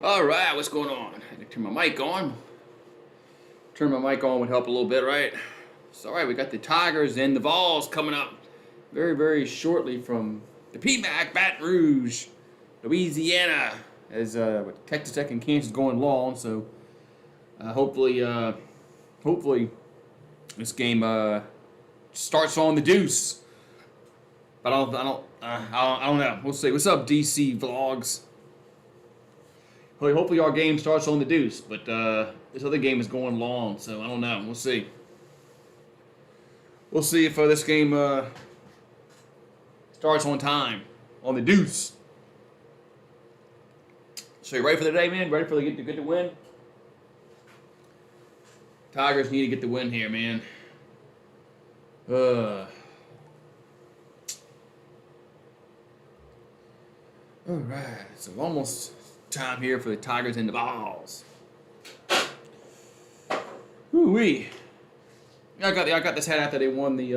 Alright, what's going on? I had to turn my mic on. Turn my mic on would help a little bit, right? So, alright, we got the Tigers and the Vols coming up very, very shortly from the PMAC, Baton Rouge, Louisiana, as with Texas Tech and Kansas going long. So, hopefully this game starts on the deuce. But I don't know. We'll see. What's up, DC Vlogs? Hopefully our game starts on the deuce, but this other game is going long, so I don't know. We'll see. We'll see if this game starts on time, on the deuce. So you ready for the day, man? Ready for the get the win? Tigers need to get the win here, man. All right, so almost time here for the Tigers and the Vols. Ooh-wee. I got this hat after they won the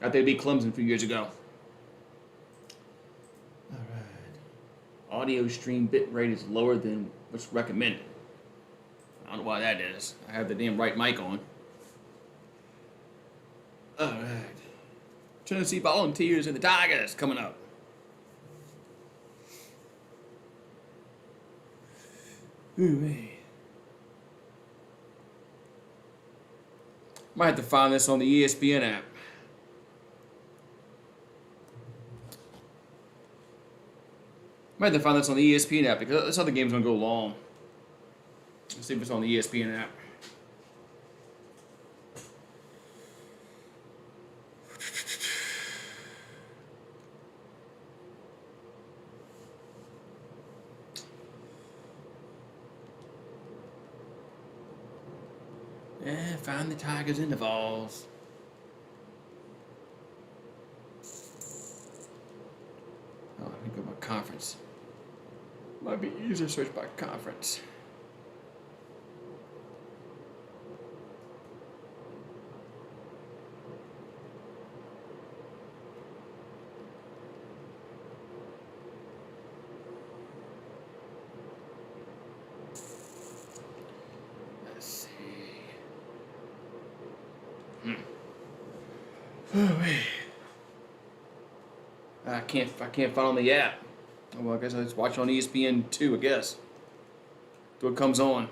after they beat Clemson a few years ago. All right. Audio stream bit rate is lower than what's recommended. I don't know why that is. I have the damn right mic on. All right. Tennessee Volunteers and the Tigers coming up. Ooh, man. Might have to find this on the ESPN app. Might have to find this on the ESPN app because this other game's gonna go long. Let's see if it's on the ESPN app. Yeah, find the Tigers and the Vols. Oh, let me go to my conference. Might be easier to search by conference. Oh, man. I can't find on the app. Oh, well, I guess I just watch on ESPN 2, I guess. Till it comes on.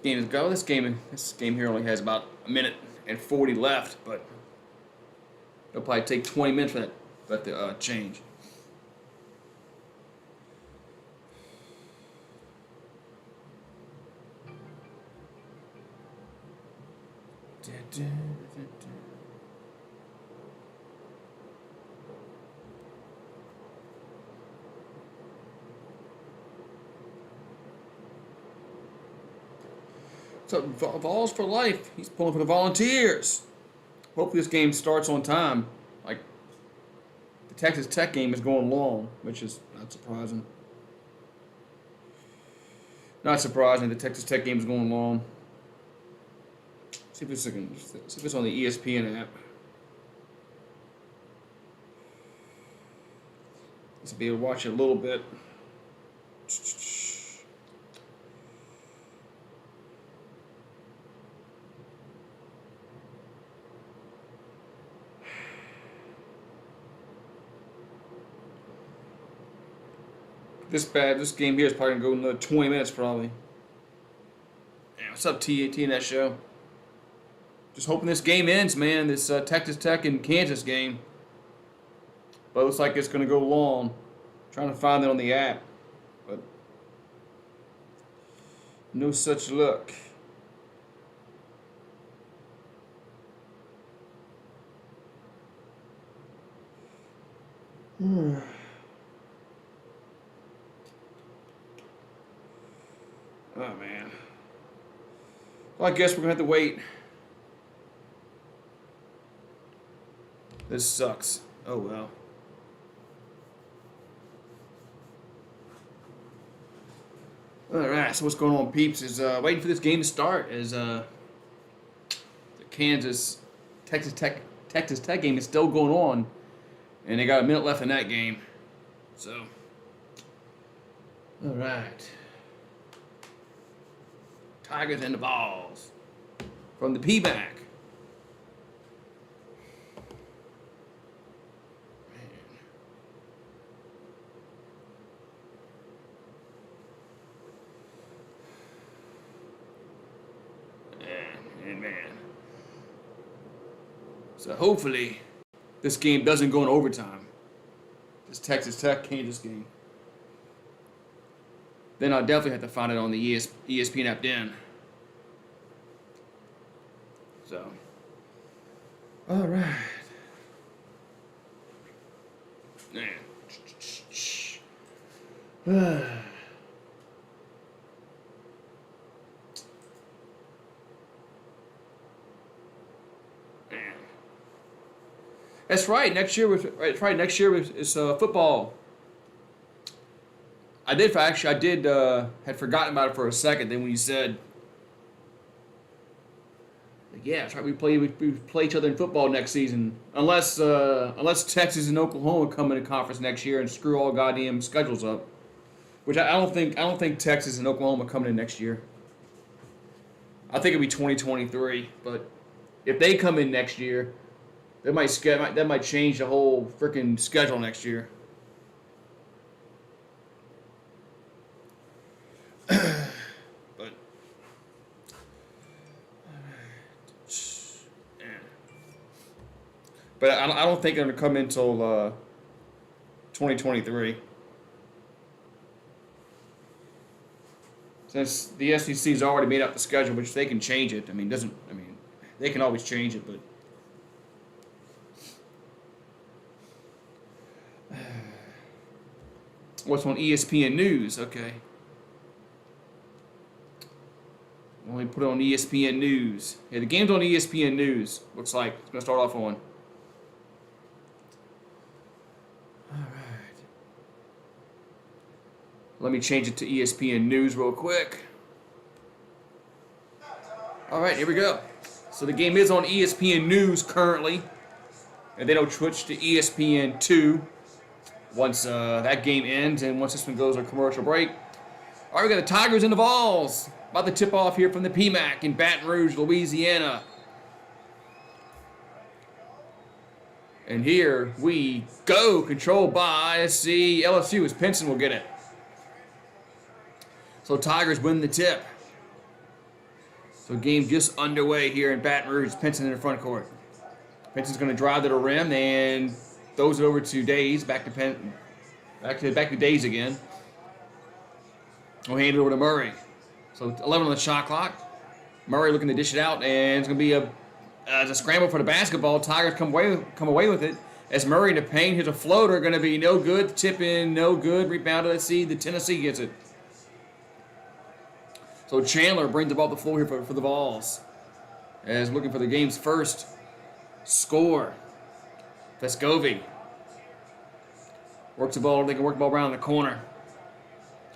This game here only has about a minute and 40 left, but it'll probably take 20 minutes for that to change. So Vols for life. He's pulling for the Volunteers. Hopefully this game starts on time. Like the Texas Tech game is going long, which is not surprising. Not surprising. The Texas Tech game is going long. See if it's on the ESPN app. This will be able to watch it a little bit. This game here is probably gonna go another 20 minutes probably. Yeah, what's up, TAT in that show? Just hoping this game ends, man. This Texas Tech and Kansas game. But it looks like it's gonna go long. Trying to find it on the app, but no such luck. Oh, man. Well, I guess we're going to have to wait. This sucks. Oh, well. All right, so what's going on, peeps? Is waiting for this game to start. Is Kansas Texas Tech game is still going on, and they got a minute left in that game. So, all right. Tigers and the Vols from the P-back. Man. So hopefully this game doesn't go in overtime. This Texas Tech Kansas game. Then I'll definitely have to find it on the ESPN app then. So, all right. Man. That's right. Next year is football. I had forgotten about it for a second. Then when you said, yeah, that's right. We play each other in football next season, unless Texas and Oklahoma come into conference next year and screw all goddamn schedules up. Which I don't think Texas and Oklahoma coming in next year. I think it'll be 2023. But if they come in next year, that might change the whole freaking schedule next year. But I don't think they're going to come in until 2023. Since the SEC's already made up the schedule, which they can change it. They can always change it, but what's on ESPN News? Okay. Let me put it on ESPN News. Yeah, the game's on ESPN News. Looks like it's going to start off on. All right. Let me change it to ESPN News real quick. All right, here we go. So the game is on ESPN News currently. And then it'll switch to ESPN 2 once that game ends and once this one goes on commercial break. All right, we got the Tigers and the Vols. About to tip off here from the PMAC in Baton Rouge, Louisiana. And here we go, controlled by, let's see, LSU as Pinson will get it. So Tigers win the tip. So game just underway here in Baton Rouge. Pinson in the front court. Pinson's going to drive to the rim and throws it over to Days. Back to Days again. We'll hand it over to Murray. So 11 on the shot clock. Murray looking to dish it out, and it's going to be a scramble for the basketball. Tigers come away with it. As Murray in the paint hits a floater, going to be no good. Tip in, no good. Rebounded. Let's see, the Tennessee gets it. So Chandler brings the ball to the floor here for the Vols. As looking for the game's first score. Vescovi works the ball. They can work the ball around the corner.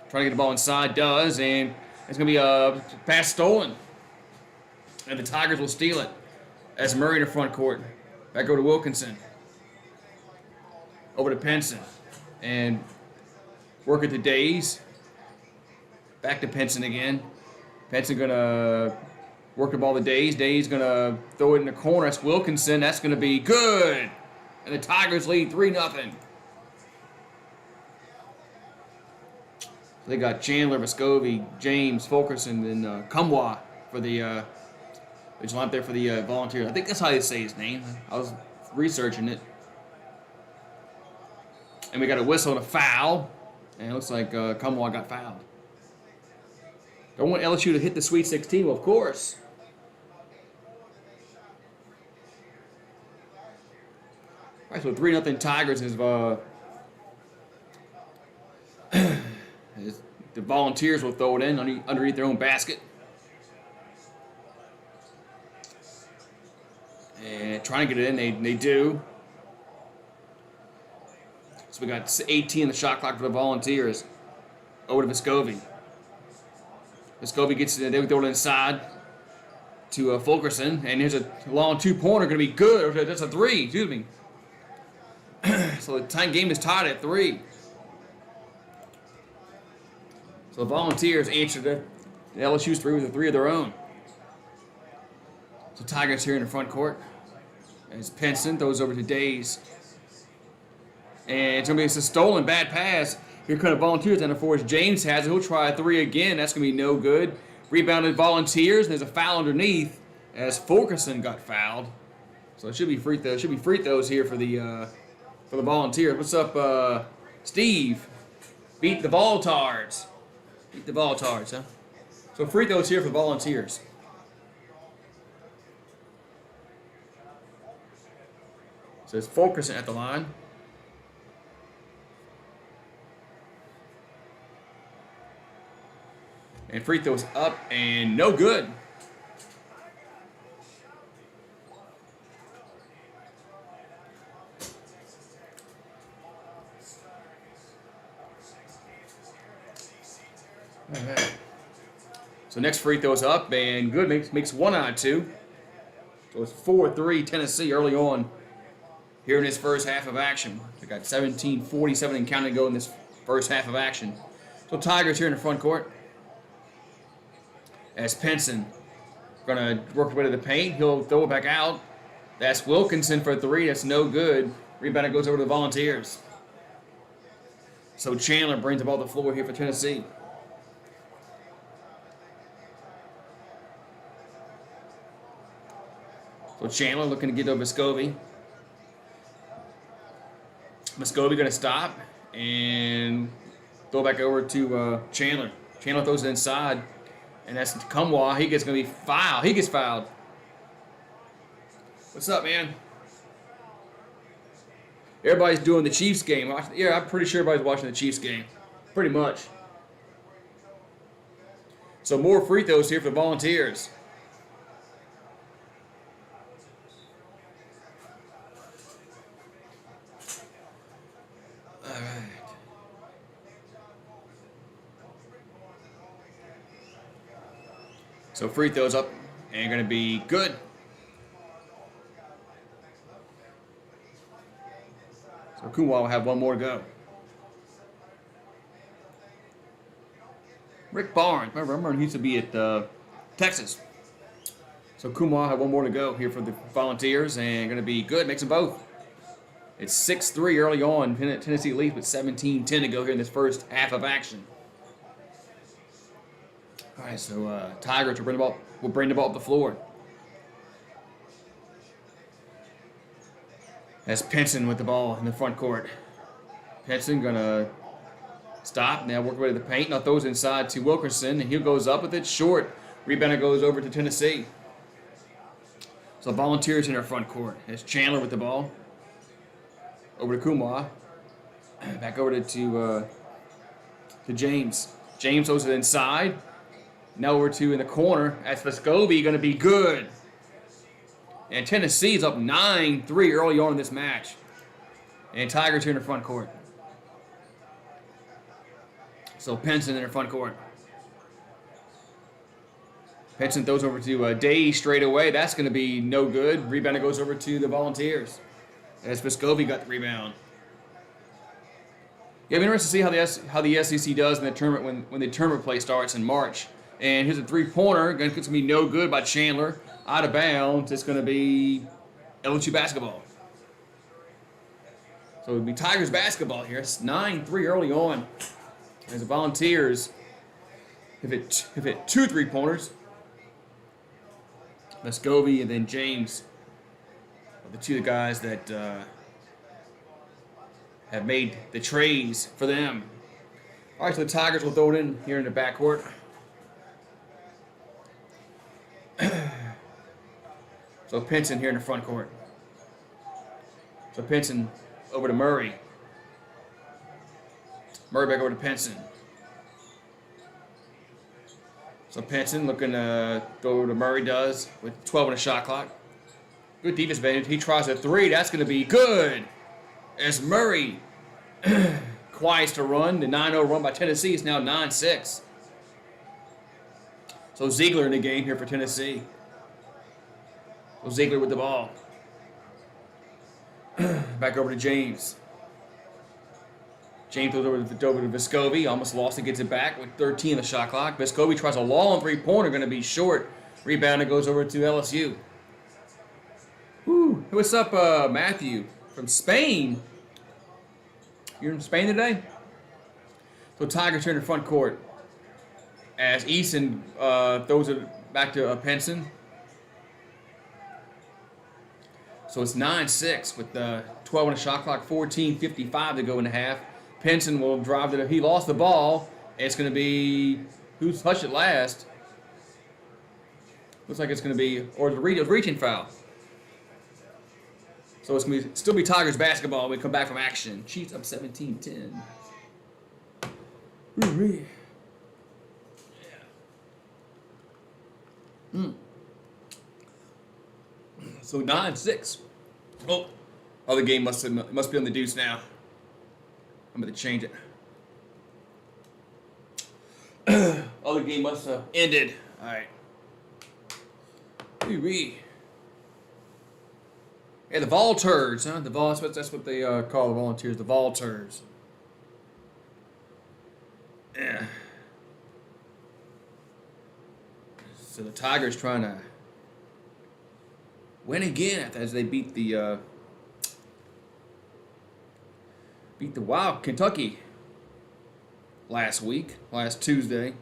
Trying to get the ball inside, does, and it's going to be a pass stolen. And the Tigers will steal it. As Murray in the front court. Back over to Wilkinson. Over to Pinson. And work at the Days. Back to Pinson again. Pinson going to work the ball to Days. Days going to throw it in the corner. That's Wilkinson. That's going to be good. And the Tigers lead 3-0. They got Chandler, Vescovi, James, Fulkerson, and Kumwa for the vigilante there for the Volunteers. I think that's how they say his name. I was researching it. And we got a whistle and a foul. And it looks like Kumwa got fouled. Don't want LSU to hit the Sweet 16. Well, of course. All right, so 3-0 Tigers is the Volunteers will throw it in underneath their own basket. And trying to get it in, they do. So we got 18 in the shot clock for the Volunteers. Over to Vescovi. Vescovi gets it in, they throw it inside. to Fulkerson, and here's a long 2-pointer going to be good. That's a 3, excuse me. So the game is tied at 3. So the Volunteers answered the LSU's 3 with a 3 of their own. So Tigers here in the front court. As Pinson throws over to Days. And it's going to be a stolen bad pass. Here come the Volunteers down the force. James has it. He'll try a 3 again. That's going to be no good. Rebounded Volunteers. And there's a foul underneath as Fulkerson got fouled. So it should be free throws. Should be free throws here for the Volunteers. What's up, Steve? Beat the Voltards. Beat the Voltards, huh? So free throws here for the Volunteers. So it's Fulkerson at the line. And free throws up and no good. All right. So next free throws up and good, makes 1 out of 2. So it's 4-3 Tennessee early on here in this first half of action. They got 17:47 and counting to go in this first half of action. So Tigers here in the front court. As Pinson gonna work away to the paint, he'll throw it back out. That's Wilkinson for 3. That's no good. Rebound goes over to the Volunteers. So Chandler brings the ball to the floor here for Tennessee. So Chandler looking to get to Vescovi. Vescovi going to stop and throw back over to Chandler. Chandler throws it inside, and that's Kumwa. He gets going to be fouled. He gets fouled. What's up, man? Everybody's doing the Chiefs game. Yeah, I'm pretty sure everybody's watching the Chiefs game. Pretty much. So more free throws here for the Volunteers. So free throws up and going to be good. So Kumwa will have 1 more to go. Rick Barnes, remember he used to be at Texas. So Kumwa have 1 more to go here for the Volunteers and going to be good. Makes them both. It's 6-3 early on. Tennessee leads with 17-10 to go here in this first half of action. All right, so Tigers will bring the ball up the floor. That's Pinson with the ball in the front court. Pinson gonna stop. Now work away to the paint. Now throws inside to Wilkerson, and he goes up with it short. Rebounder goes over to Tennessee. So Volunteers in their front court. There's Chandler with the ball. Over to Kumwa. Back over to James. James throws it inside. Now over to in the corner. That's Vescovi going to be good. And Tennessee's up 9-3 early on in this match. And Tigers here in the front court. So Pinson in the front court. Pinson throws over to Day straight away. That's going to be no good. Rebounder goes over to the Volunteers. As Vescovi got the rebound. Yeah, it'll be interesting to see how the SEC does in the tournament when the tournament play starts in March. And here's a 3-pointer. It's going to be no good by Chandler. Out of bounds. It's going to be LSU basketball. So it'll be Tigers basketball here. It's 9-3 early on. As the Volunteers have hit 2 3-pointers. Vescovi and then James are the 2 guys that have made the trays for them. All right, so the Tigers will throw it in here in the backcourt. So Pinson here in the front court. So Pinson over to Murray. Murray back over to Pinson. So Pinson looking to go to Murray does with 12 on the shot clock. Good defense advantage. He tries a 3. That's going to be good. As Murray quiets to run. The 9-0 run by Tennessee is now 9-6. So Ziegler in the game here for Tennessee. Ziegler with the ball. Back over to James. James throws over to Vescovi. Almost lost it, gets it back with 13 on the shot clock. Vescovi tries a long three-pointer, going to be short. Rebounder goes over to LSU. Woo. What's up, Matthew from Spain? You're in Spain today? So Tigers turn to front court as Easton throws it back to Penson. So it's 9-6 with 12 on the shot clock, 14:55 to go in the half. Penson will drive it. He lost the ball. It's going to be who's touched it last. Looks like it's going to be, or the reaching foul. So it's going to still be Tigers basketball when we come back from action. Chiefs up 17-10. So 9-6. Oh, the game must be on the deuce now. I'm going to change it. The game must have ended. All right. Yeah, the Volters, huh? The Vols, that's what they call the Volunteers, the Volters. Yeah. So the Tigers trying to win again as they beat the Wild Kentucky last Tuesday.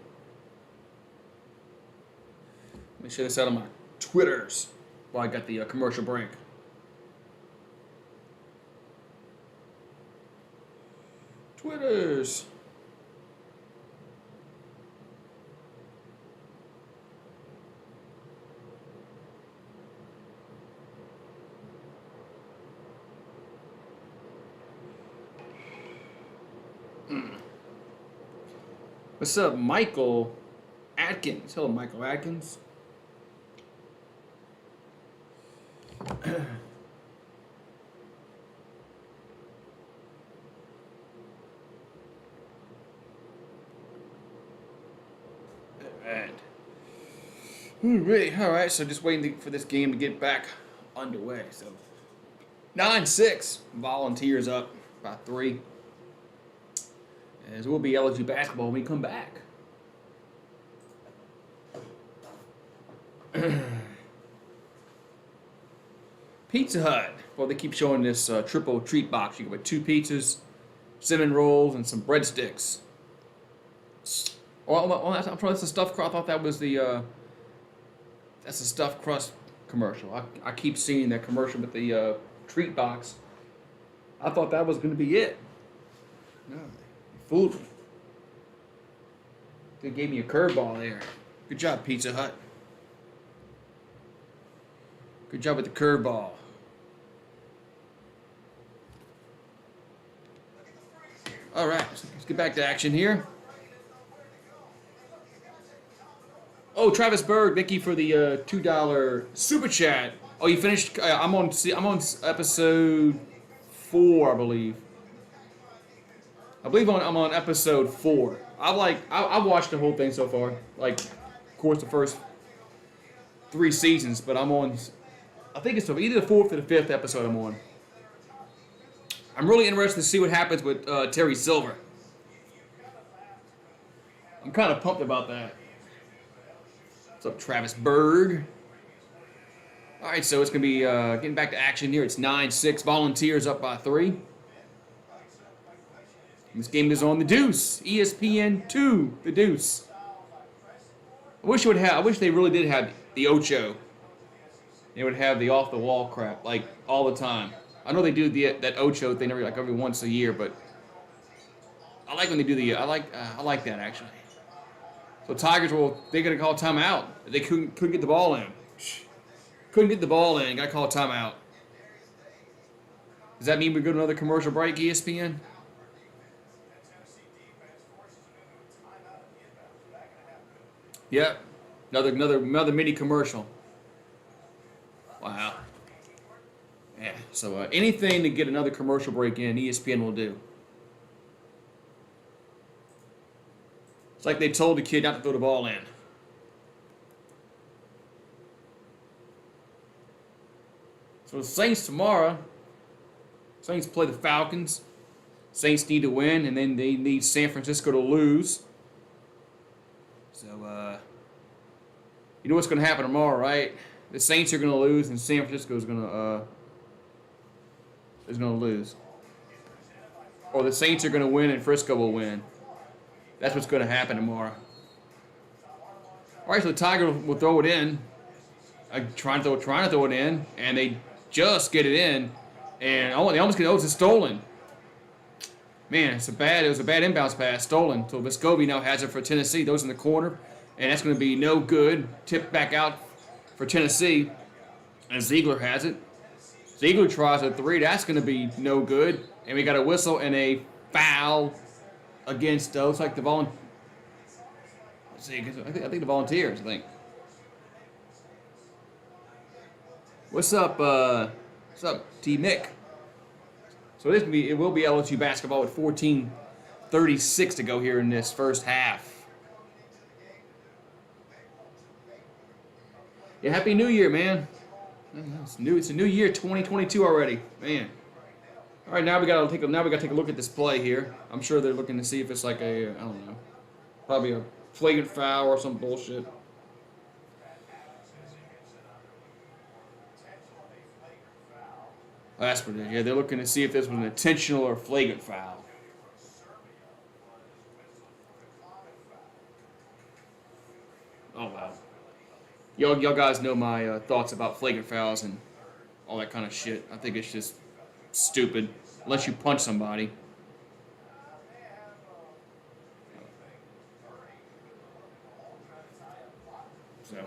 Let me show this out on my Twitters while I got the commercial break. Twitters. What's up, Michael Atkins? Hello, Michael Atkins. All right, so just waiting for this game to get back underway. So 9-6, Volunteers up by 3. As it will be LSU basketball when we come back. Pizza Hut. Well, they keep showing this triple treat box. You can get 2 pizzas, cinnamon rolls, and some breadsticks. Well, that's the stuffed crust. I thought that was that's the stuffed crust commercial. I keep seeing that commercial with the treat box. I thought that was going to be it. No. Fooled me. They gave me a curveball there. Good job, Pizza Hut. Good job with the curveball. All right, let's get back to action here. Oh, Travis Berg, thank you for the $2 super chat. Oh, you finished? I'm on episode 4, I believe. I'm on episode 4. I've watched the whole thing so far. Like, of course, the first 3 seasons, but I'm on. I think it's either the 4th or the 5th episode I'm on. I'm really interested to see what happens with Terry Silver. I'm kind of pumped about that. What's up, Travis Berg? All right, so it's gonna be getting back to action here. It's 9-6. Volunteers up by 3. This game is on the Deuce, ESPN 2, the Deuce. I wish they really did have the Ocho. They would have the off the wall crap like all the time. I know they do that Ocho thing every once a year, but I like when they do I like that actually. So Tigers they're gonna call timeout. They couldn't get the ball in. Couldn't get the ball in. Got to call a timeout. Does that mean we go to another commercial break, ESPN? Yep. Another mini commercial. Wow. Yeah. So anything to get another commercial break in, ESPN will do. It's like they told the kid not to throw the ball in. So the Saints tomorrow. Saints play the Falcons. Saints need to win, and then they need San Francisco to lose. So, you know what's going to happen tomorrow, right? The Saints are going to lose, and San Francisco is going to lose. Or the Saints are going to win, and Frisco will win. That's what's going to happen tomorrow. All right, so the Tigers will throw it in. Trying to throw it in, and they just get it in, and they almost get it. Oh, it's stolen. Man, it was a bad inbounds pass, stolen. So Vescovi now has it for Tennessee. Those in the corner, and that's going to be no good. Tipped back out for Tennessee, and Ziegler has it. Ziegler tries a three. That's going to be no good, and we got a whistle and a foul against. Looks like the Volunteers. Let's see. I think the Volunteers. I think. What's up, T. Mick? So it will be LSU basketball with 14:36 to go here in this first half. Yeah, Happy New Year, man. It's a new year, 2022 already, man. All right, now we gotta take a look at this play here. I'm sure they're looking to see if it's like I don't know, probably a flagrant foul or some bullshit. Oh, that's what it is. Yeah, they're looking to see if this was an intentional or flagrant foul. Oh, wow. Y'all guys know my thoughts about flagrant fouls and all that kind of shit. I think it's just stupid, unless you punch somebody. So...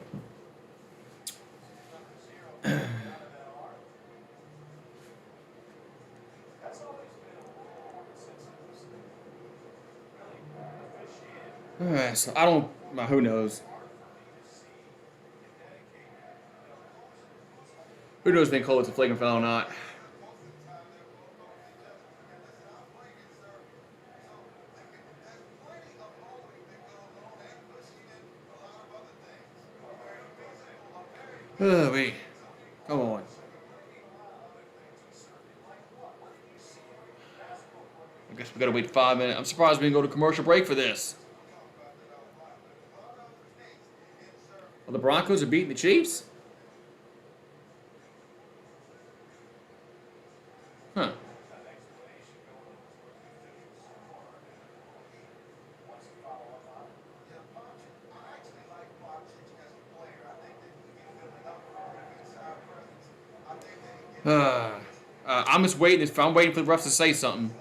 So I don't. Who knows? Who knows if they call it a flagrant foul or not? Oh wait, come on. I guess we gotta wait 5 minutes. I'm surprised we didn't go to commercial break for this. Well, the Broncos are beating the Chiefs? Huh. I'm just waiting. I'm waiting for the refs to say something.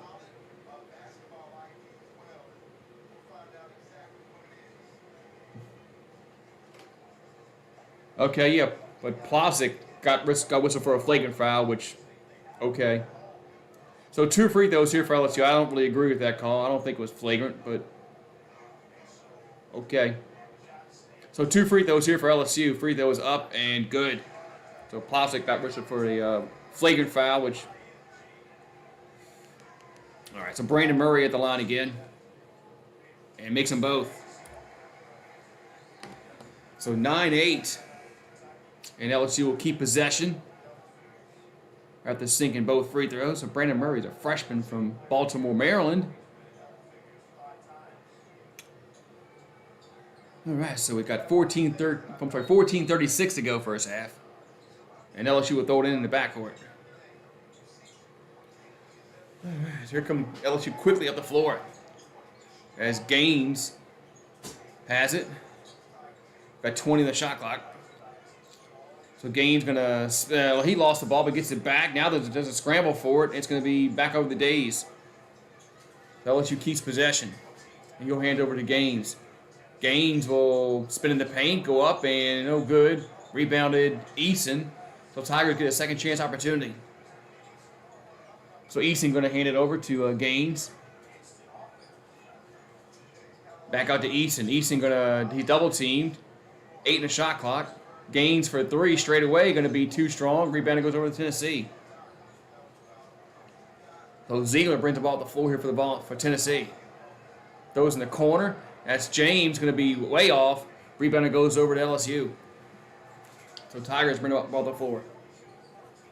Okay, yeah, but Plosic got whistled for a flagrant foul, which, okay. So 2 free throws here for LSU. I don't really agree with that call. I don't think it was flagrant, but okay. So 2 free throws here for LSU. Free throws up and good. So Plosic got whistled for a flagrant foul, which... All right, so Brandon Murray at the line again. And makes them both. So 9-8. And LSU will keep possession after sinking both free throws. So Brandon Murray is a freshman from Baltimore, Maryland. All right, so we've got 14:36 to go first half. And LSU will throw it in the backcourt. All right, here come LSU quickly up the floor. As Gaines has it. Got 20 in the shot clock. So Gaines gonna, he lost the ball but gets it back. Now there's a scramble for it. It's gonna be back over the days. LSU keeps possession. And he'll hand over to Gaines. Gaines will spin in the paint, go up, and no good. Rebounded Eason. So Tigers get a second chance opportunity. So Eason gonna hand it over to Gaines. Back out to Eason. Eason he's double teamed. 8 in the shot clock. Gaines for 3 straight away, going to be too strong. Rebound goes over to Tennessee. So Ziegler brings the ball to the floor here for Tennessee. Throws in the corner. That's James, going to be way off. Rebound goes over to LSU. So Tigers bring the ball to the floor.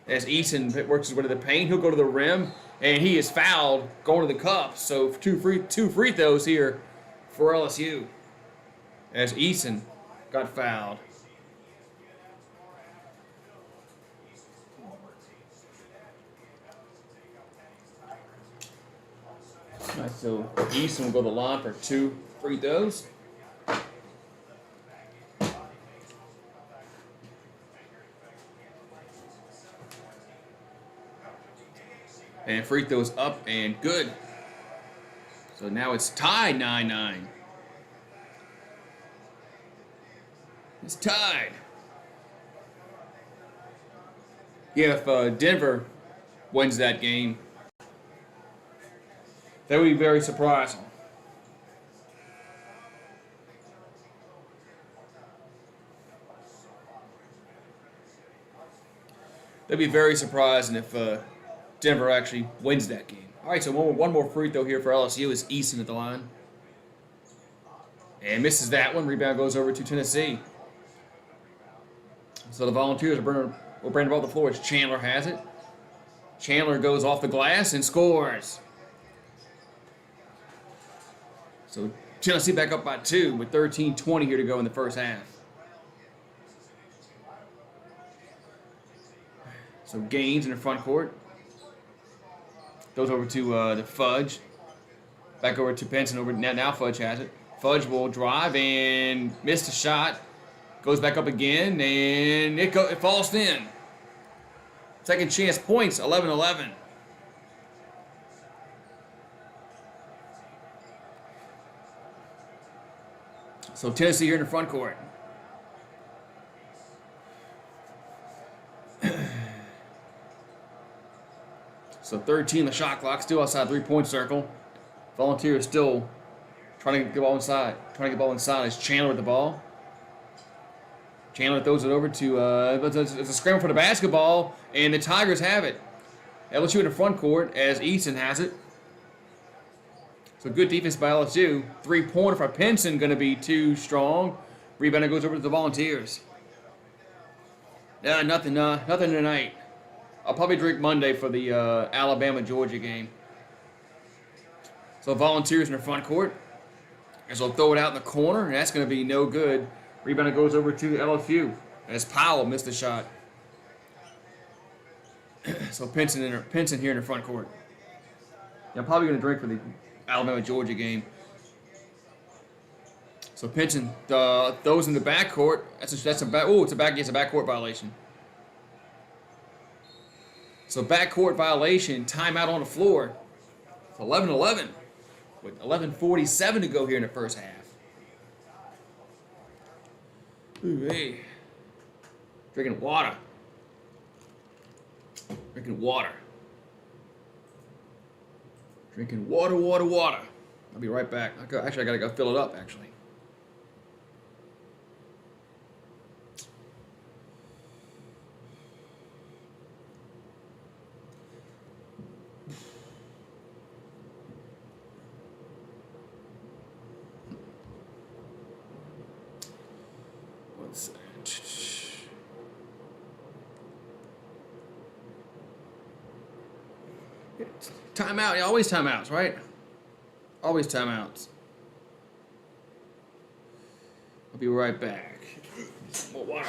As Eason works his way to the paint, he'll go to the rim, and he is fouled going to the cup. So two free throws here for LSU. As Eason got fouled. All right, so Eason will go to the line for 2 free throws. And free throws up and good. So now it's tied 9-9. It's tied. Yeah, if Denver wins that game, that would be very surprising. That'd be very surprising if Denver actually wins that game. All right, so one more free throw here for LSU is Eason at the line. And misses that one. Rebound goes over to Tennessee. So the Volunteers will bring the ball to the floor as Chandler has it. Chandler goes off the glass and scores. So Tennessee back up by 2 with 13:20 here to go in the first half. So Gaines in the front court. Goes over to the Fudge. Back over to Benson. Now Fudge has it. Fudge will drive and miss the shot. Goes back up again, and it falls in. Second chance points, 11-11. So Tennessee here in the front court. So 13 the shot clock, still outside 3-point circle. Volunteers still trying to get the ball inside. As Chandler with the ball. Chandler throws it over to, it's a scramble for the basketball, and the Tigers have it. LSU in the front court as Easton has it. So good defense by LSU. 3-pointer for Pinson going to be too strong. Rebounder goes over to the Volunteers. Nothing tonight. I'll probably drink Monday for the Alabama-Georgia game. So Volunteers in the front court. As they'll throw it out in the corner, and that's going to be no good. Rebounder goes over to LSU as Powell missed the shot. So Pinson here in the front court. Yeah, I'm probably going to drink for the Alabama-Georgia game. So Pinson throws in the backcourt. It's a backcourt violation. So backcourt violation, timeout on the floor. It's 11-11 with 11:47 to go here in the first half. Ooh, hey. Drinking water. Drinking water. I'll be right back. I gotta go fill it up, actually. Timeout. Yeah, always timeouts, right? Always timeouts. I'll be right back. More water.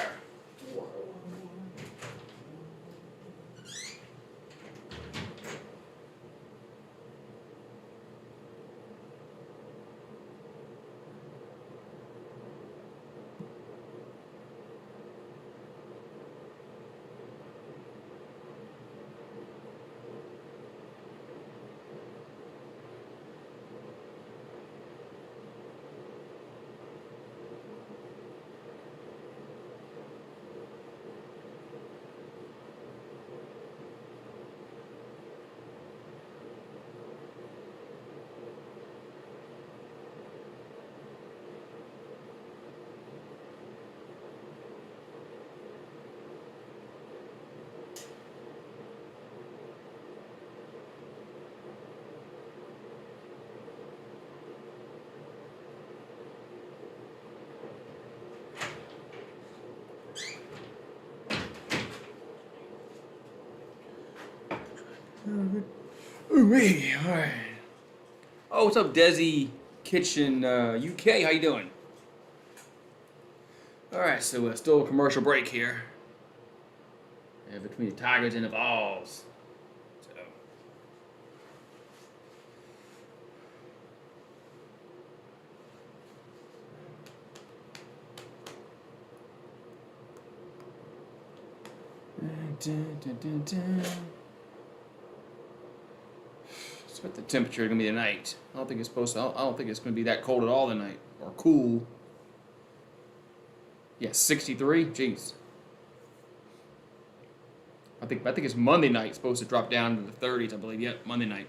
Ooh, me. All right. Oh, what's up, Desi Kitchen UK? How you doing? All right, so still a commercial break here. Between the Tigers and the Vols. So. Let's what the temperature is gonna be tonight. I don't think it's supposed to. I don't think it's gonna be that cold at all tonight, or cool. Yeah, 63. Jeez. I think it's Monday night. It's supposed to drop down to the 30s, I believe. Yep, Monday night.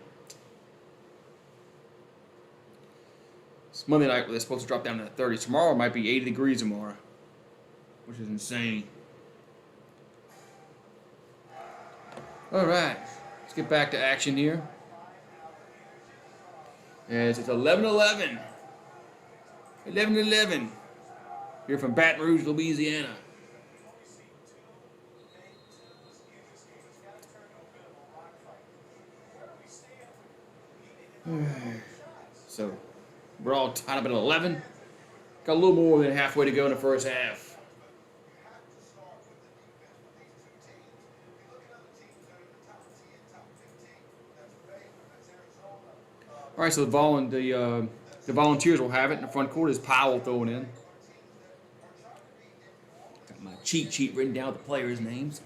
It's Monday night where they're supposed to drop down to the 30s. Tomorrow might be 80 degrees tomorrow, which is insane. All right, let's get back to action here. As it's 11:11. 11:11. Here from Baton Rouge, Louisiana. So we're all tied up at 11. Got a little more than halfway to go in the first half. All right, so the Volunteers will have it. In the front court is Powell throwing in. Got my cheat sheet written down with the players' names.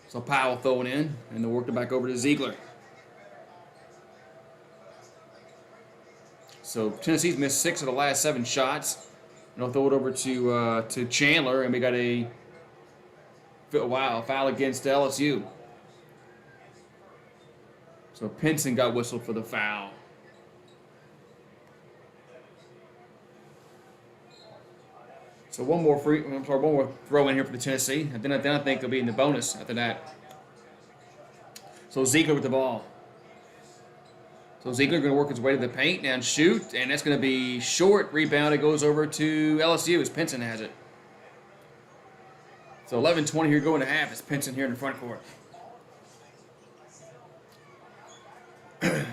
So Powell throwing in, and they'll work it back over to Ziegler. So Tennessee's missed 6 of the last 7 shots. And they'll throw it over to Chandler, and we got a foul against LSU. So Pinson got whistled for the foul. So one more throw in here for the Tennessee, and then I think they'll be in the bonus after that. So Ziegler with the ball. So Ziegler going to work his way to the paint and shoot, and that's going to be short. Rebound, it goes over to LSU as Pinson has it. So 11:20 here going to half. It's Pinson here in the front court.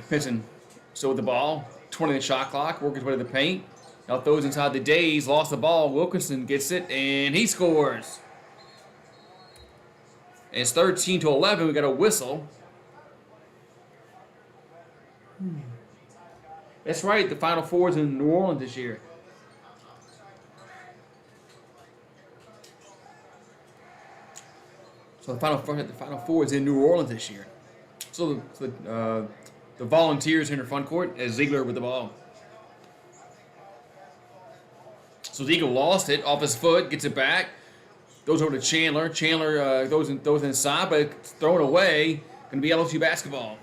Pinson still with the ball. 20 in the shot clock. Work his way to the paint. Now throws inside the Days. Lost the ball. Wilkinson gets it, and he scores. And it's 13-11. We got a whistle. That's right. The Final Four is in New Orleans this year. So the Final Four is in New Orleans this year. So the Volunteers in the front court as Ziegler with the ball. So Ziegler lost it off his foot, gets it back, goes over to Chandler. Chandler goes inside, but it's thrown away. Going to be LSU basketball.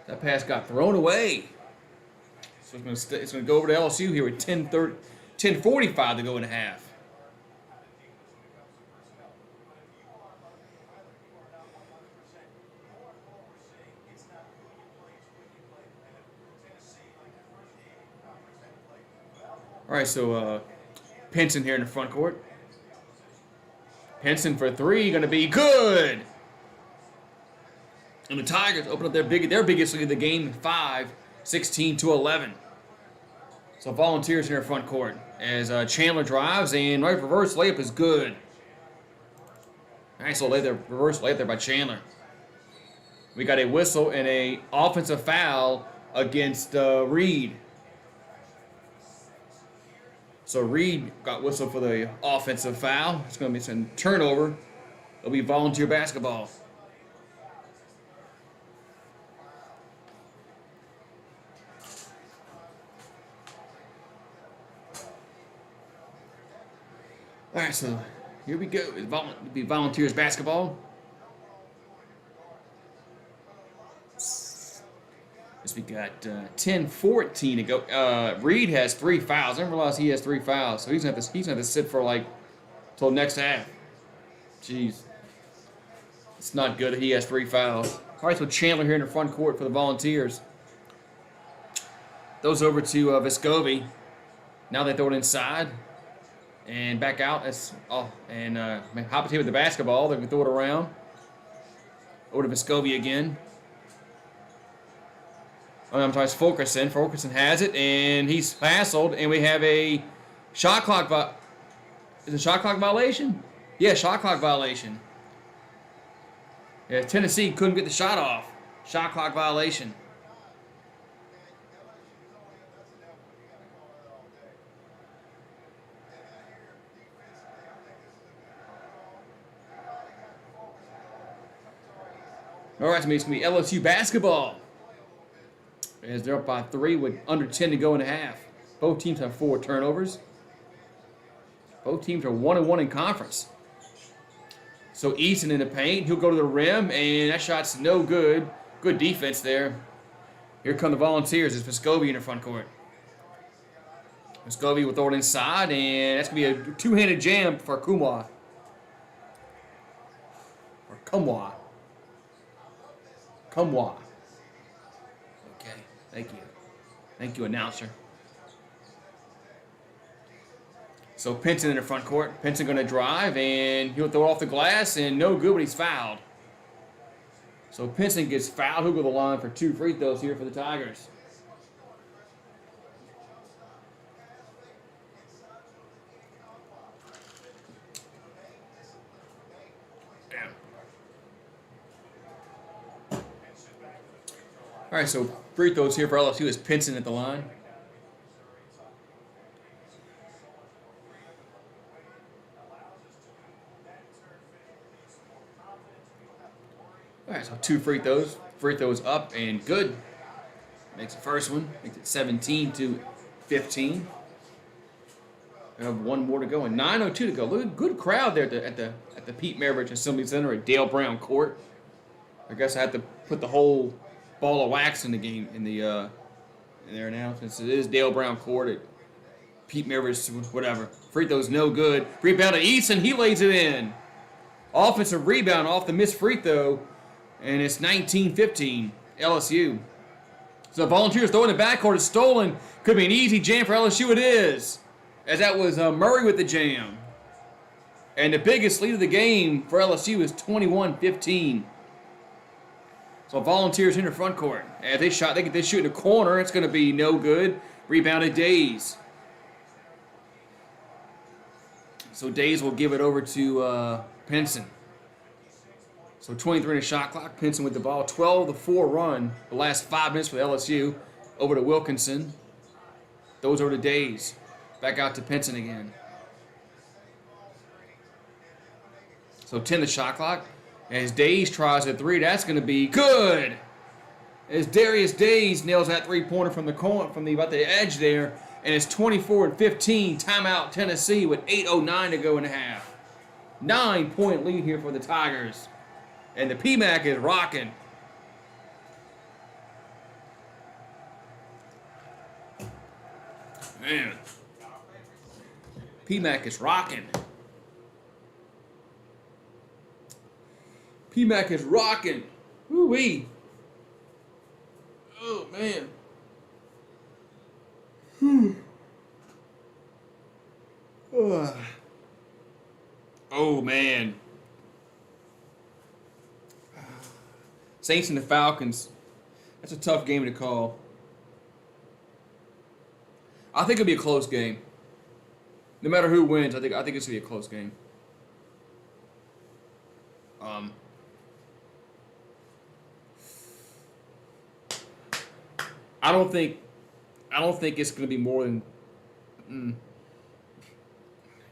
That pass got thrown away. So it's going to go over to LSU here with 10:45 to go in half. All right, so Pinson here in the front court. Pinson for 3, going to be good. And the Tigers open up their biggest lead of the game in 5, 16-11. So Volunteers in their front court as Chandler drives, and right reverse layup is good. Nice little reverse layup there by Chandler. We got a whistle and a offensive foul against Reed. So Reed got whistled for the offensive foul. It's going to be some turnover. It'll be Volunteer basketball. All right, so here we go. It'll be Volunteers basketball. We got 10:14 to go. Reed has 3 fouls. I didn't realize he has 3 fouls, so he's gonna have to sit for like till next half. Jeez, it's not good that he has 3 fouls. All right, so Chandler here in the front court for the Volunteers. Those over to Vescovi. Now they throw it inside and back out. Hopperty with the basketball. They can throw it around. Over to Vescovi again. Oh, I'm sorry, it's Fulkerson. Fulkerson has it, and he's hassled, and we have a shot clock. Is it shot clock violation? Yeah, shot clock violation. Yeah, Tennessee couldn't get the shot off. Shot clock violation. All right, so it's going to be LSU basketball. As they're up by 3 with under 10 to go in the half. Both teams have 4 turnovers. Both teams are 1-1 in conference. So Easton in the paint. He'll go to the rim, and that shot's no good. Good defense there. Here come the Volunteers. It's Vescovi in the front court. Vescovi will throw it inside, and that's going to be a two-handed jam for Kumwa. Or Kumwa. Kumwa. Okay, thank you. Thank you, announcer. So Pinson in the front court. Pinson going to drive, and he'll throw it off the glass, and no good, but he's fouled. So Pinson gets fouled. He'll go to the line for 2 free throws here for the Tigers. All right, so free throws here for LSU is Pinson at the line. All right, so 2 free throws. Free throws up and good. Makes the first one. Makes it 17-15. We have 1 more to go and 9:02 to go. Look, good crowd there at the Pete Maravich Assembly Center at Dale Brown Court. I guess I have to put the whole ball of wax in the game in there now, since it is Dale Brown Court at Pete Maravich, whatever. Free throws no good. Rebound to Easton. He lays it in. Offensive rebound off the missed free throw, and it's 19-15 LSU. So Volunteers throwing the backcourt is stolen. Could be an easy jam for LSU. It is, as that was Murray with the jam. And the biggest lead of the game for LSU is 21-15. So Volunteers in the front court. As they shoot in the corner. It's going to be no good. Rebounded Days. So Days will give it over to Pinson. So 23 in the shot clock. Pinson with the ball. 12-4 run. The last 5 minutes for LSU. Over to Wilkinson. Those over to Days. Back out to Pinson again. So 10 the shot clock. As Days tries a 3, that's going to be good. As Darius Days nails that 3-pointer from the corner, about the edge there, and it's 24-15. Timeout Tennessee with 8:09 to go in the half. 9-point lead here for the Tigers, and the PMAC is rocking. Man, PMAC is rocking. PMAC is rocking. Woo-wee. Oh, man. Oh, man. Saints and the Falcons. That's a tough game to call. I think it'll be a close game. No matter who wins, I think it's going to be a close game. I don't think it's going to be more than.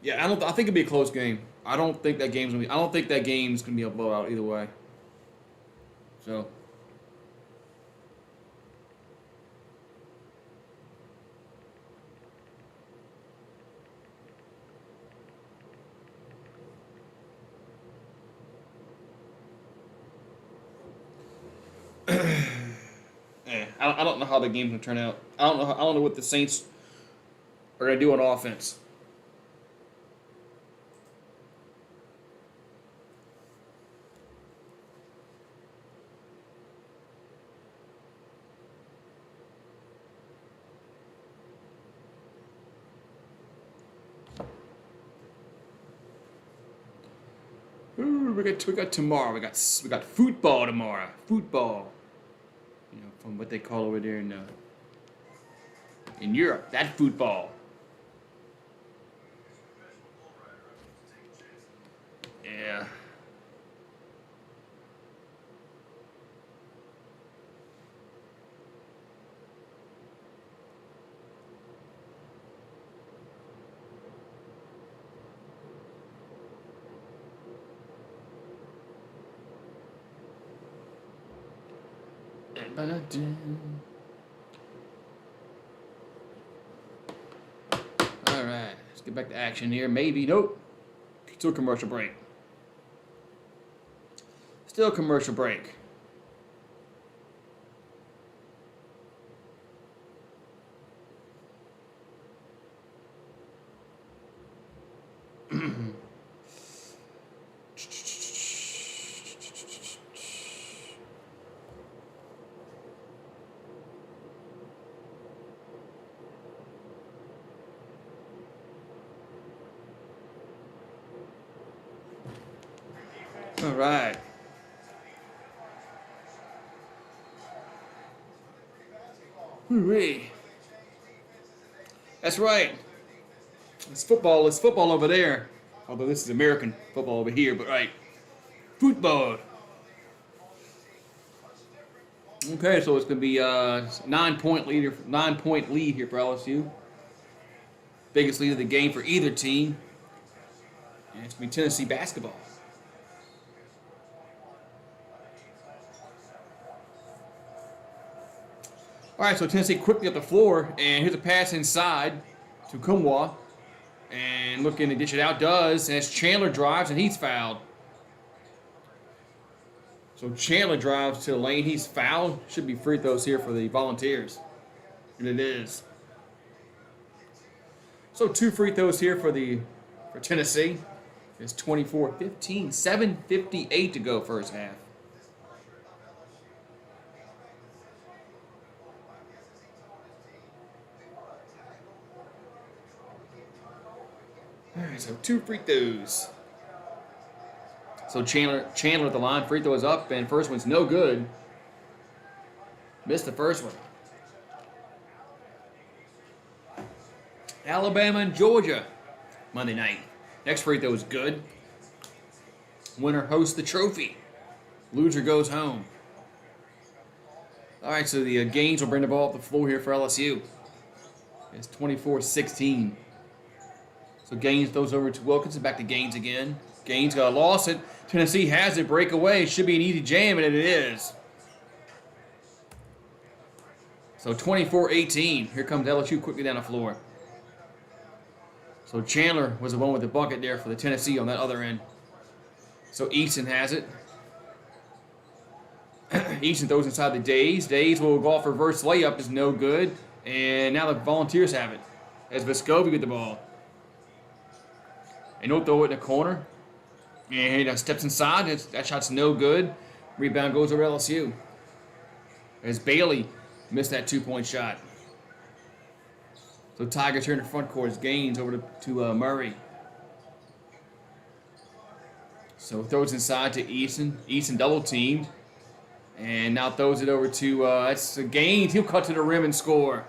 I think it'll be a close game. I don't think that game's going to be a blowout either way. So. I don't know how the game's gonna turn out. I don't know what the Saints are gonna do on offense. We got tomorrow. We got football tomorrow. Football. You know, from what they call over there in Europe. That football. Yeah. All right, let's get back to action here. Maybe, nope. Still commercial break. Still commercial break. All right. Hooray. That's right. It's football. It's football over there. Although this is American football over here, but right. Football. Okay, so it's gonna be a 9-point lead here for LSU. Biggest lead of the game for either team. And it's gonna be Tennessee basketball. All right, so Tennessee quickly up the floor, and here's a pass inside to Kumwa. And looking to dish it out, does, as Chandler drives, and he's fouled. So Chandler drives to the lane, he's fouled. Should be free throws here for the Volunteers. And it is. So 2 free throws here for Tennessee. It's 24-15, 7:58 to go first half. All right, so 2 free throws. So Chandler at the line, free throw is up, and first one's no good. Missed the first one. Alabama and Georgia, Monday night. Next free throw is good. Winner hosts the trophy. Loser goes home. All right, so the Gaines will bring the ball up the floor here for LSU. It's 24-16. So Gaines throws over to Wilkinson, back to Gaines again. Gaines lost it. Tennessee has it, breakaway. Should be an easy jam, and it is. So 24-18. Here comes LSU quickly down the floor. So Chandler was the one with the bucket there for the Tennessee on that other end. So Easton has it. Easton throws inside the Days. Days will go off reverse layup, is no good. And now the Volunteers have it. As Vescovi with the ball. And he'll throw it in the corner. And he steps inside. That shot's no good. Rebound goes over LSU. As Bailey missed that 2-point shot. So Tigers here in the front court. Gaines over to Murray. So throws inside to Easton. Easton double teamed. And now throws it over to that's Gaines. He'll cut to the rim and score.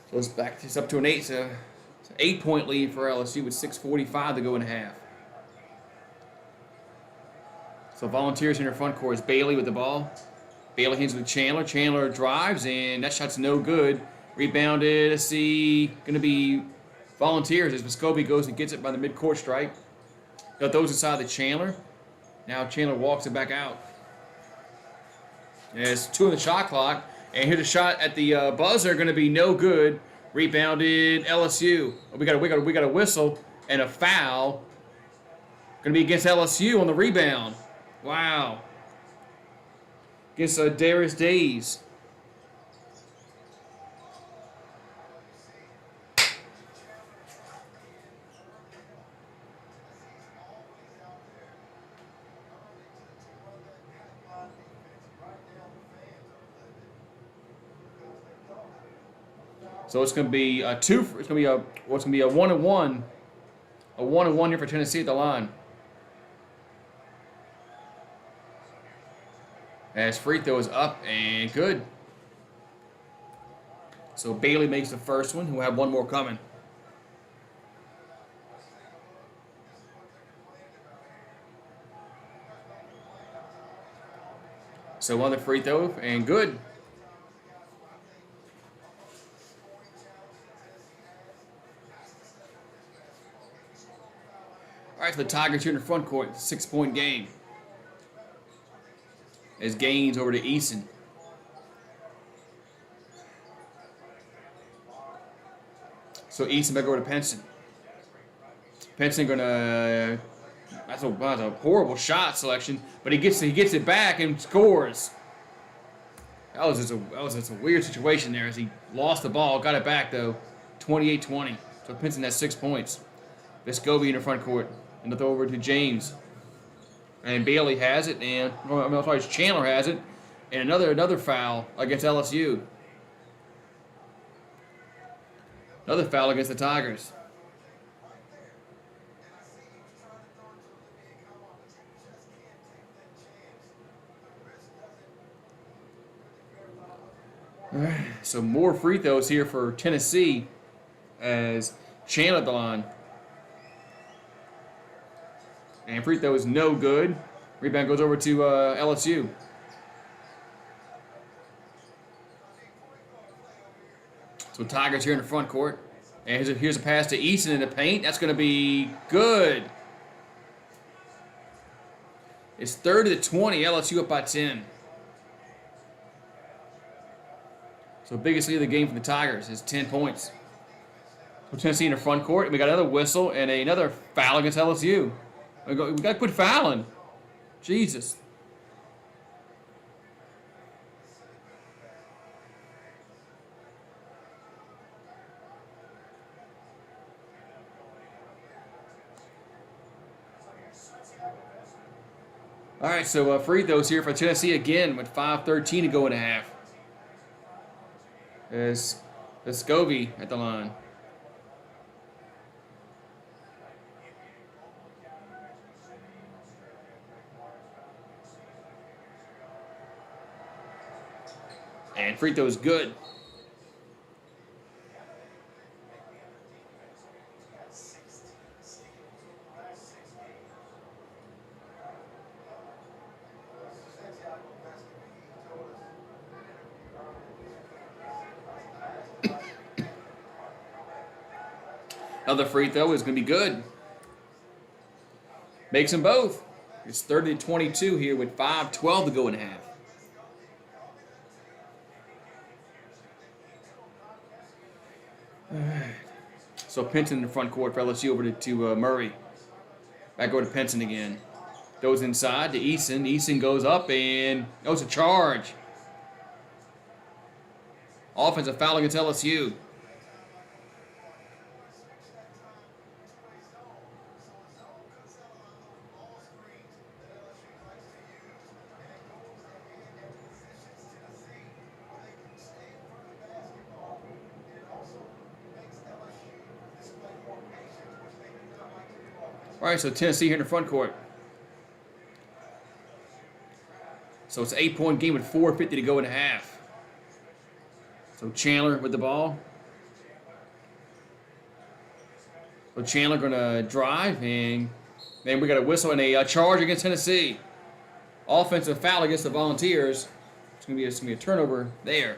So it's up to an 8-point lead for LSU with 6:45 to go in a half. So Volunteers in their front court is Bailey with the ball. Bailey hands it to Chandler. Chandler drives, and that shot's no good. Rebounded, let's see, going to be Volunteers as Vescovi goes and gets it by the midcourt stripe. Got those inside the Chandler. Now Chandler walks it back out. And it's 2 on the shot clock. And here's a shot at the buzzer, going to be no good. Rebounded LSU. We got a whistle and a foul. Going to be against LSU on the rebound. Wow. Against Darius Days. So it's going to be a 1-1 A 1-1 here for Tennessee at the line. As free throw is up and good. So Bailey makes the first one. We'll have one more coming. So one of the free throw and good. All right, so the Tigers here in the front court, 6-point game. As Gaines over to Eason. So Eason back over to Penson. Penson gonna. That's a horrible shot selection, but he gets it back and scores. That was just a weird situation there as he lost the ball, got it back though, 28-20. So Penson has 6 points. Vescovi in the front court, and they'll throw over to James. And Bailey has it, and Chandler has it, and another foul against LSU. Another foul against the Tigers. All right, so more free throws here for Tennessee as Chandler at the line. And free throw is no good. Rebound goes over to LSU. So Tigers here in the front court. And here's a pass to Easton in the paint. That's going to be good. It's 30-20. LSU up by 10. So biggest lead of the game for the Tigers is 10 points. So Tennessee in the front court. And we got another whistle and another foul against LSU. We got to quit fouling. Jesus. All right, so free throws here for Tennessee again with 5:13 to go in a half. There's Vescovi at the line. And free throw is good. Another free throw is going to be good. Makes them both. It's 30-22 here with 5:12 to go in a half. So Penson in the front court for LSU over to Murray. Back over to Penson again. Goes inside to Eason. Eason goes up and goes a charge. Offensive foul against LSU. All right, so Tennessee here in the front court. So it's an 8-point game with 4:50 to go in a half. So Chandler with the ball. So Chandler going to drive, and then we got a whistle and a charge against Tennessee. Offensive foul against the Volunteers. It's going to be a turnover there.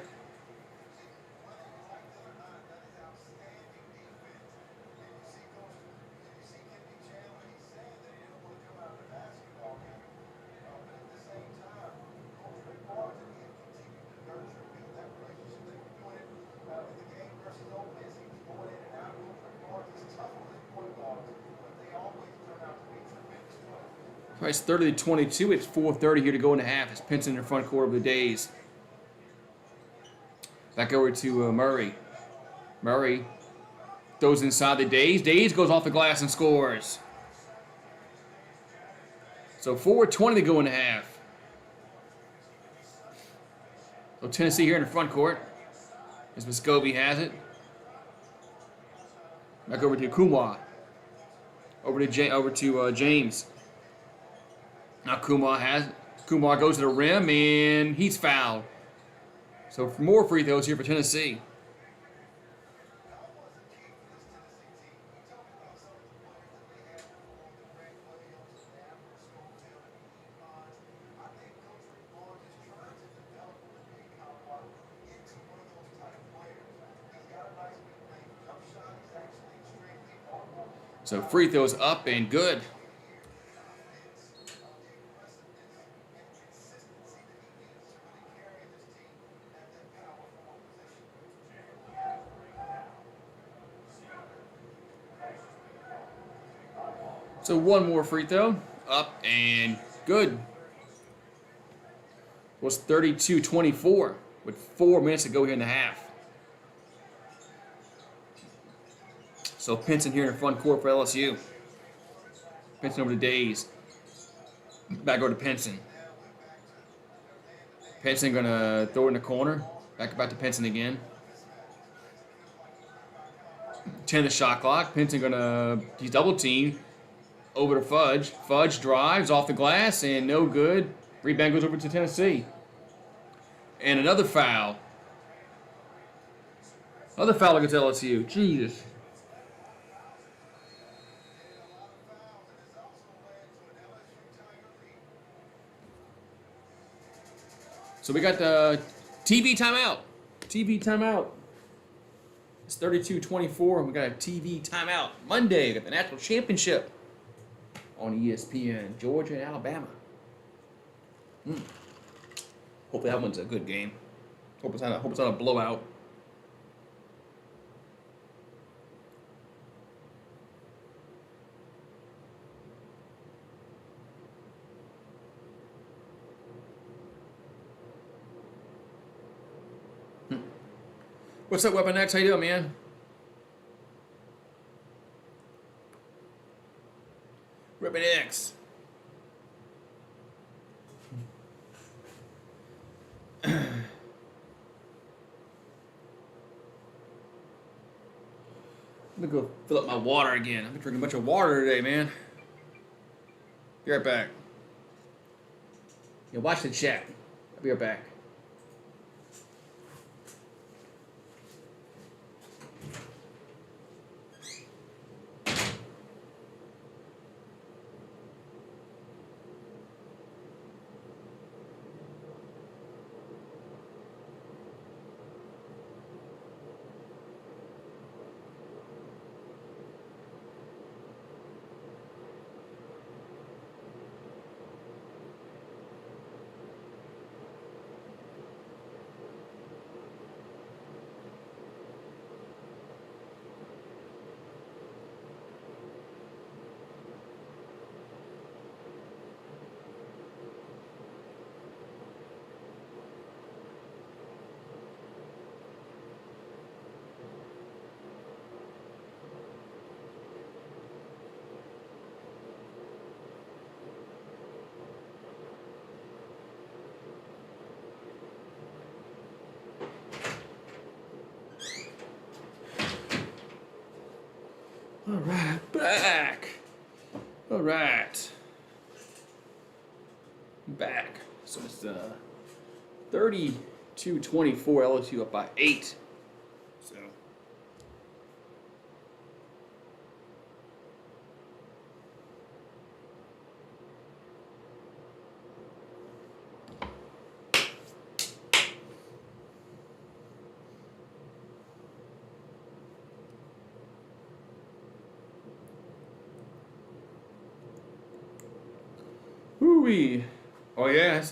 All right, it's 30-22. It's 4:30 here to go in the half. It's Penson in the front court of the Days. Back over to Murray. Murray throws inside the Days. Days goes off the glass and scores. So 4:20 to go in the half. So Tennessee here in the front court. As Vescovi has it. Back over to Kumwa. over to James. Now Kumar goes to the rim and he's fouled. So more free throws here for Tennessee. So free throws up and good. So one more free throw, up and good. Was 32-24 with 4 minutes to go here in the half. So Pinson here in the front court for LSU. Pinson over to Days. Back over to Pinson. Pinson gonna throw it in the corner. Back to Pinson again. 10 the shot clock. Pinson he's double teamed. Over to Fudge. Fudge drives off the glass and no good. Rebound goes over to Tennessee. And another foul. Another foul against LSU. Jesus. So we got the TV timeout. TV timeout. It's 32-24, and we got a TV timeout. Monday, we got the national championship on ESPN, Georgia and Alabama. Hopefully that one's a good game. Hope it's not a blowout. What's up, Weapon X? How you doing, man? Weapon X. Let me go fill up my water again. I've been drinking a bunch of water today, man. Be right back. Yeah, watch the chat. I'll be right back. All right, back. All right. Back. So it's 32-24, LSU up by 8. So. Woo-wee. Oh yes.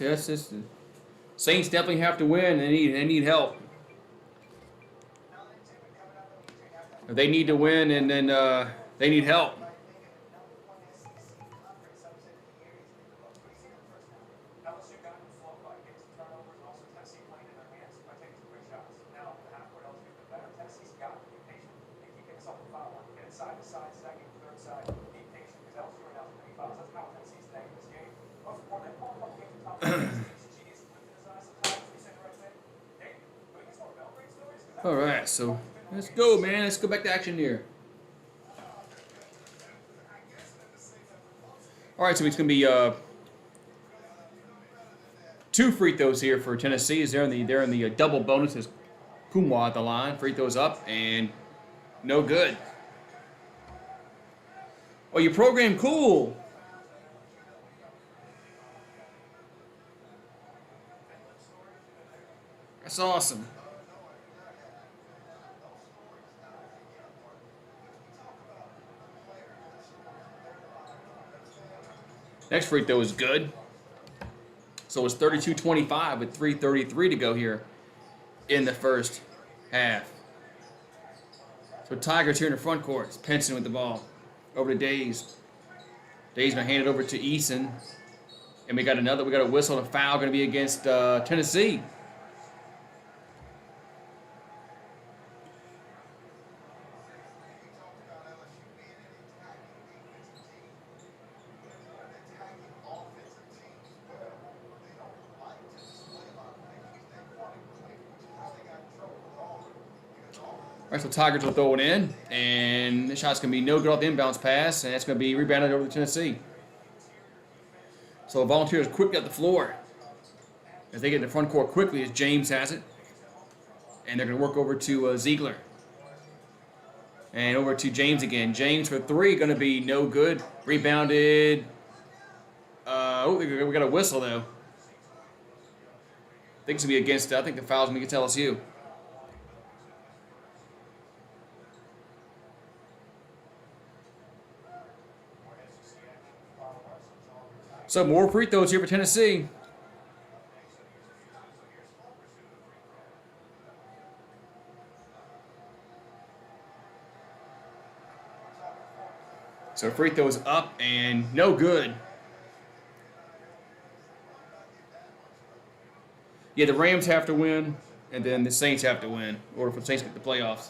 Saints definitely have to win. They need help. They need to win, and then they need help. All right, so let's go, man. Let's go back to action here. All right, so it's going to be 2 free throws here for Tennessee. Is they're in the double bonuses. Kumwa at the line, free throws up and no good. Oh, your program cool. That's awesome. Next free throw is good. So it's 32-25 with 3:33 to go here in the first half. So Tigers here in the front court. It's Penson with the ball. Over to Days. Days going to hand it over to Eason. And we got a whistle and a foul going to be against Tennessee. All right, so Tigers will throw it in, and the shot's going to be no good off the inbounds pass, and it's going to be rebounded over to Tennessee. So Volunteers quickly up the floor as they get in the front court quickly as James has it. And they're going to work over to Ziegler. And over to James again. James for 3, going to be no good. Rebounded. We got a whistle, though. I think it's going to be against, I think the foul's going to be against LSU. So more free throws here for Tennessee. So free throws up and no good. Yeah, the Rams have to win, and then the Saints have to win in order for the Saints to get the playoffs.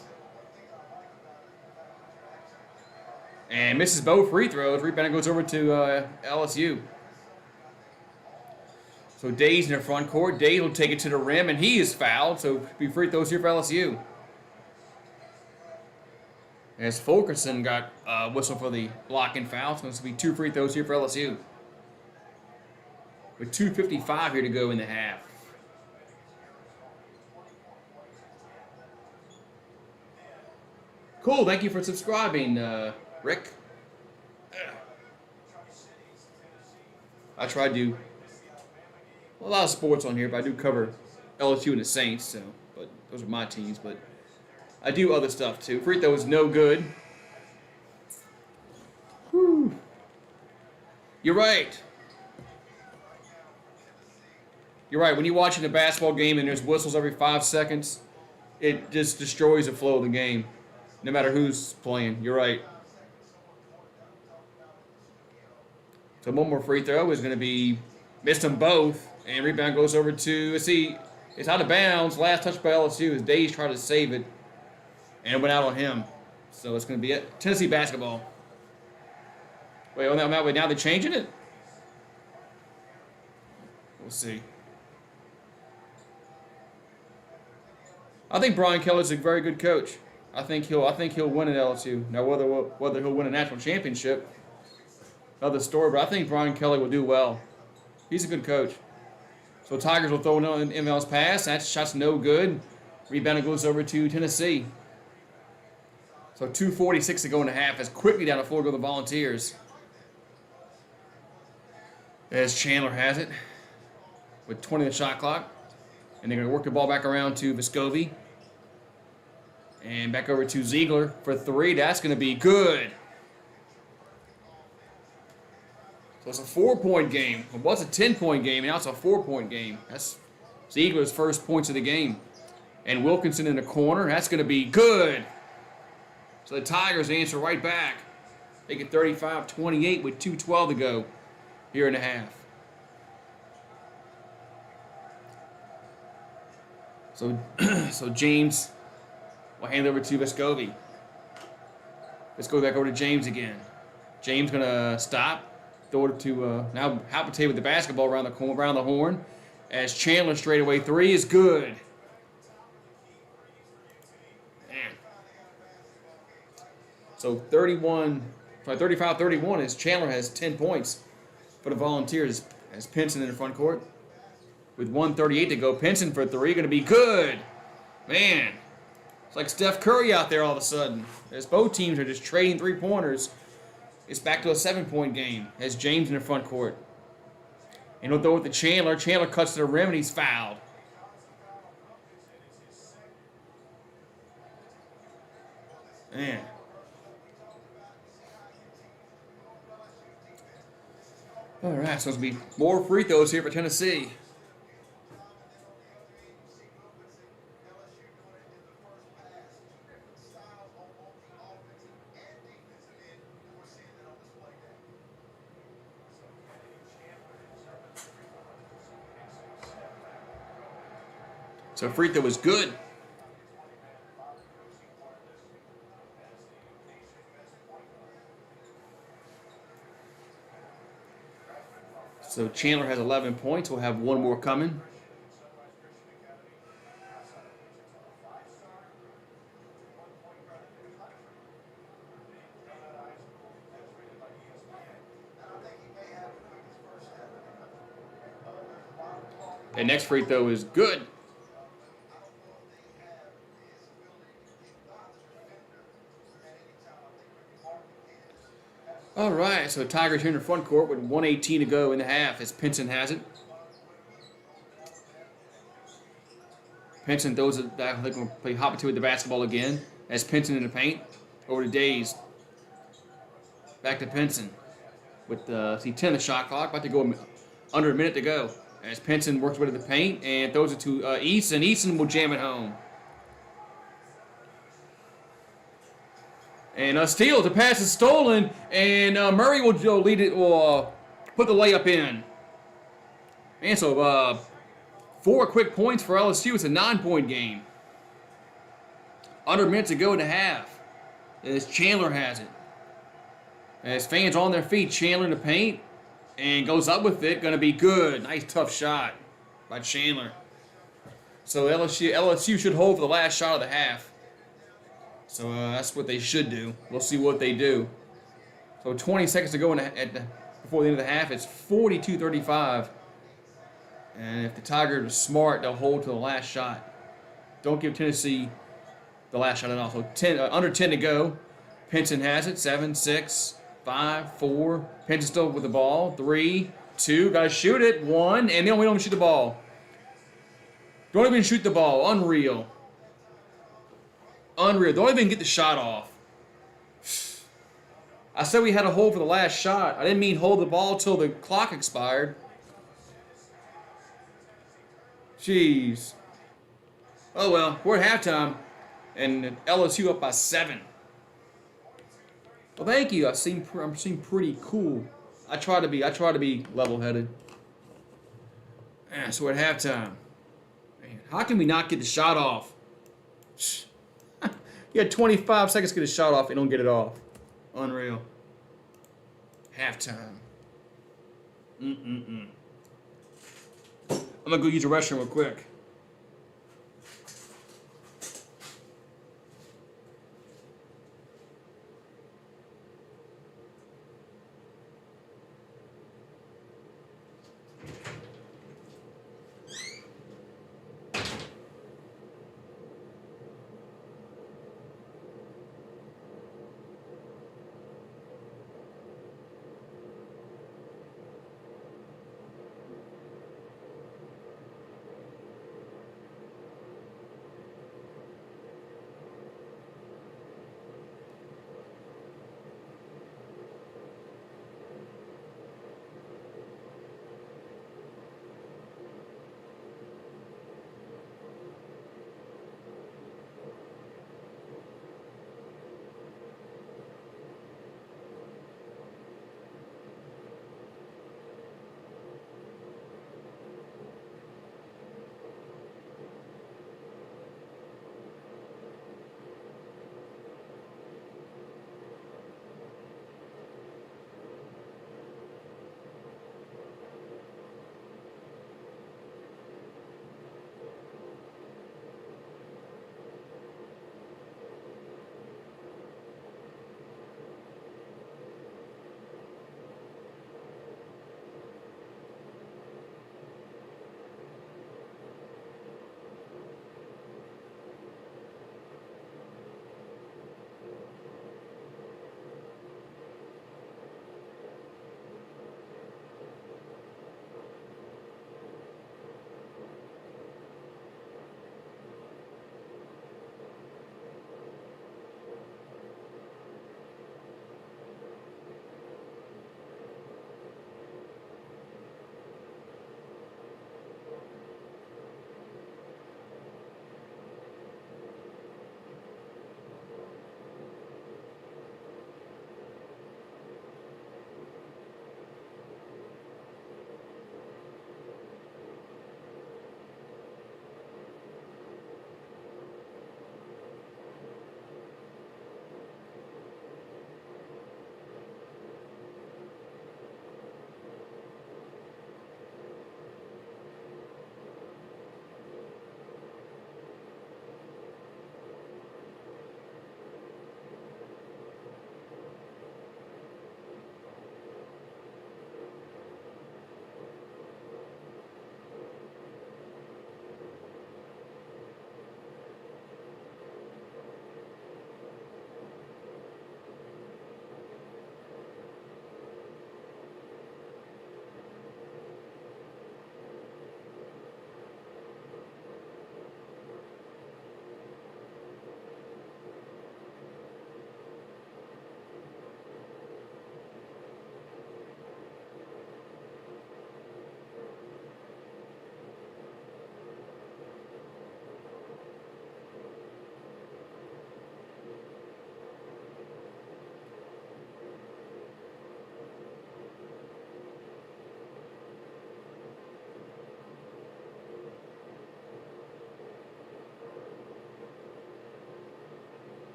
And misses both free throws. Rebound goes over to LSU. So Days in the front court. Days will take it to the rim, and he is fouled. So be free throws here for LSU. As Fulkerson got whistle for the blocking foul. So it's going to be 2 free throws here for LSU. With 2:55 here to go in the half. Cool. Thank you for subscribing, Rick. I try to do a lot of sports on here, but I do cover LSU and the Saints, so, but those are my teams, but I do other stuff too. Free throw is no good. Whew. You're right. You're right. When you're watching a basketball game and there's whistles every 5 seconds, it just destroys the flow of the game, no matter who's playing. You're right. So one more free throw is going to be missed them both. And rebound goes over to, let's see, it's out of bounds. Last touch by LSU as Days tried to save it. And it went out on him. So it's going to be it. Tennessee basketball. Wait, on that way, now they're changing it? We'll see. I think Brian Kelly's a very good coach. I think he'll win at LSU. Now whether he'll win a national championship, another story, but I think Brian Kelly will do well. He's a good coach. So Tigers will throw an inbounds pass. That shot's no good. Rebound goes over to Tennessee. So 2:46 to go in the half. As quickly down the floor go the Volunteers. As Chandler has it with 20 on the shot clock. And they're going to work the ball back around to Vescovi. And back over to Ziegler for 3. That's going to be good. So it's a 4-point game. It was a 10-point game, and now it's a 4-point game. That's Ziegler's first points of the game. And Wilkinson in the corner. That's going to be good. So the Tigers answer right back. They get 35-28 with 2:12 to go here in the half. So James will hand it over to Vescovi. Let's go back over to James again. James going to stop. Throw it to now Halpate with the basketball around the horn. As Chandler straightaway 3 is good. Man. So 35-31 as Chandler has 10 points for the Volunteers as Pinson in the front court. With 1:38 to go, Pinson for three, going to be good. Man, it's like Steph Curry out there all of a sudden. As both teams are just trading three-pointers, it's back to a 7-point game as James in the front court. And he'll throw it to Chandler. Chandler cuts to the rim and he's fouled. Man. All right, so it's going to be more free throws here for Tennessee. So free throw was good. So Chandler has 11 points. We'll have one more coming. And next free throw is good. All right, so the Tigers here in the front court with 1:18 to go in the half as Pinson has it. Pinson throws it back. They're going to play hop to with the basketball again as Pinson in the paint. Over to Days. Back to Pinson with 10 the shot clock. About to go under a minute to go as Pinson works with the paint and throws it to Easton. Easton will jam it home. And a steal. The pass is stolen, and Murray will lead it. Will put the layup in. And so 4 quick points for LSU. It's a 9-point game. Under a minute to go in the half. As Chandler has it. As fans on their feet, Chandler in the paint, and goes up with it. Going to be good. Nice tough shot by Chandler. So LSU should hold for the last shot of the half. So that's what they should do. We'll see what they do. So 20 seconds to go before the end of the half. It's 42-35. And if the Tigers are smart, they'll hold to the last shot. Don't give Tennessee the last shot at all. So under 10 to go. Pinson has it. 7, 6, 5, 4. Pinson still with the ball. 3, 2. Got to shoot it. 1. And then we don't shoot the ball. Don't even shoot the ball. Unreal. Unreal. Don't even get the shot off. I said we had a hold for the last shot. I didn't mean hold the ball till the clock expired. Jeez. Oh well, we're at halftime, and LSU up by 7. Well, thank you. I'm seem pretty cool. I try to be level-headed. Yeah, so we're at halftime. Man, how can we not get the shot off? You had 25 seconds to get a shot off and don't get it off. Unreal. Halftime. I'm going to go use the restroom real quick.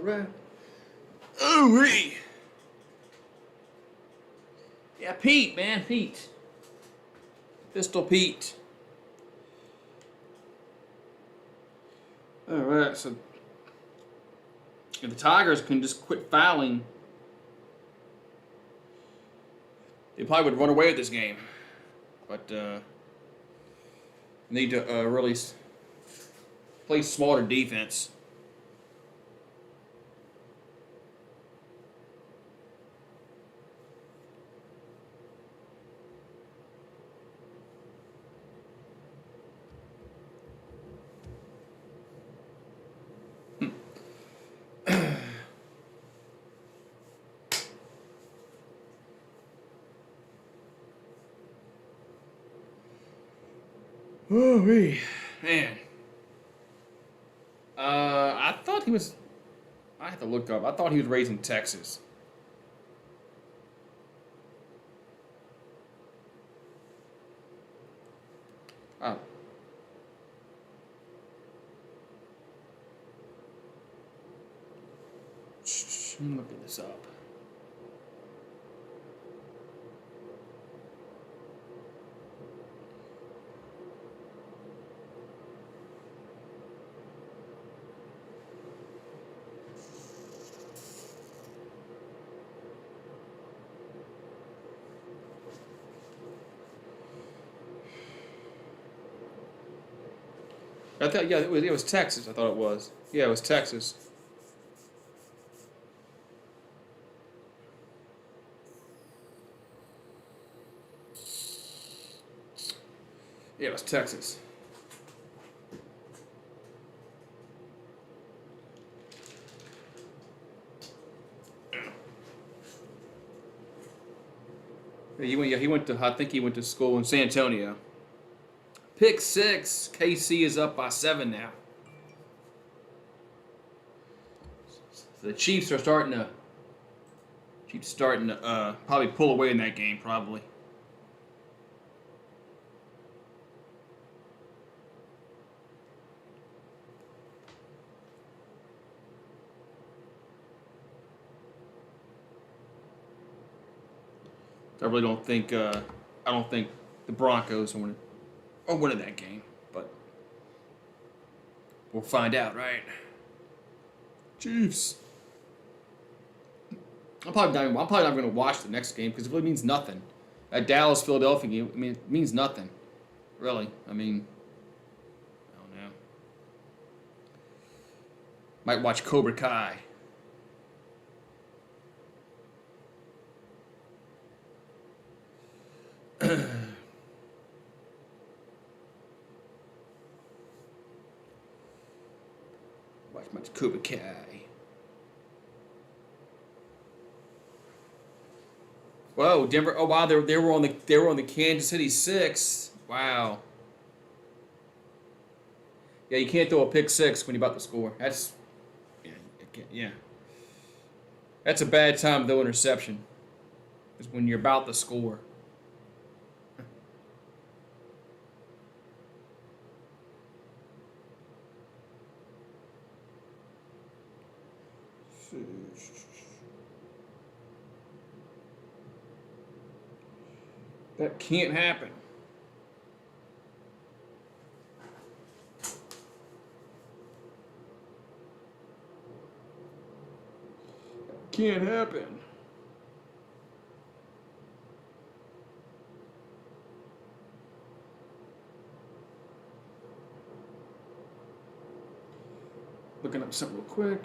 right. Ooh-wee. Yeah, Pete, man, Pete. Pistol Pete. All right, so if the Tigers can just quit fouling, they probably would run away with this game. But need to really play smarter defense. Oh, man. I thought he was. I have to look up. I thought he was raised in Texas. Oh. I'm looking this up. I thought, yeah, it was Texas. I thought it was. Yeah, it was Texas. Yeah, it was Texas. Yeah, he went to. I think he went to school in San Antonio. Pick 6. KC is up by 7 now. So the Chiefs are starting to. Probably pull away in that game, probably. I really don't think. I don't think the Broncos are winning that game, but we'll find out, right? Chiefs. I'm probably not going to watch the next game because it really means nothing. That Dallas Philadelphia game, I mean, it means nothing, really. I mean, I don't know. Might watch Cobra Kai. Watch much Cobra Kai. Whoa, Denver! Oh wow, they were on the Kansas City 6. Wow. Yeah, you can't throw a pick 6 when you're about to score. That's yeah. That's a bad time to throw interception. Is when you're about to score. That can't happen. Can't happen. Looking up something real quick.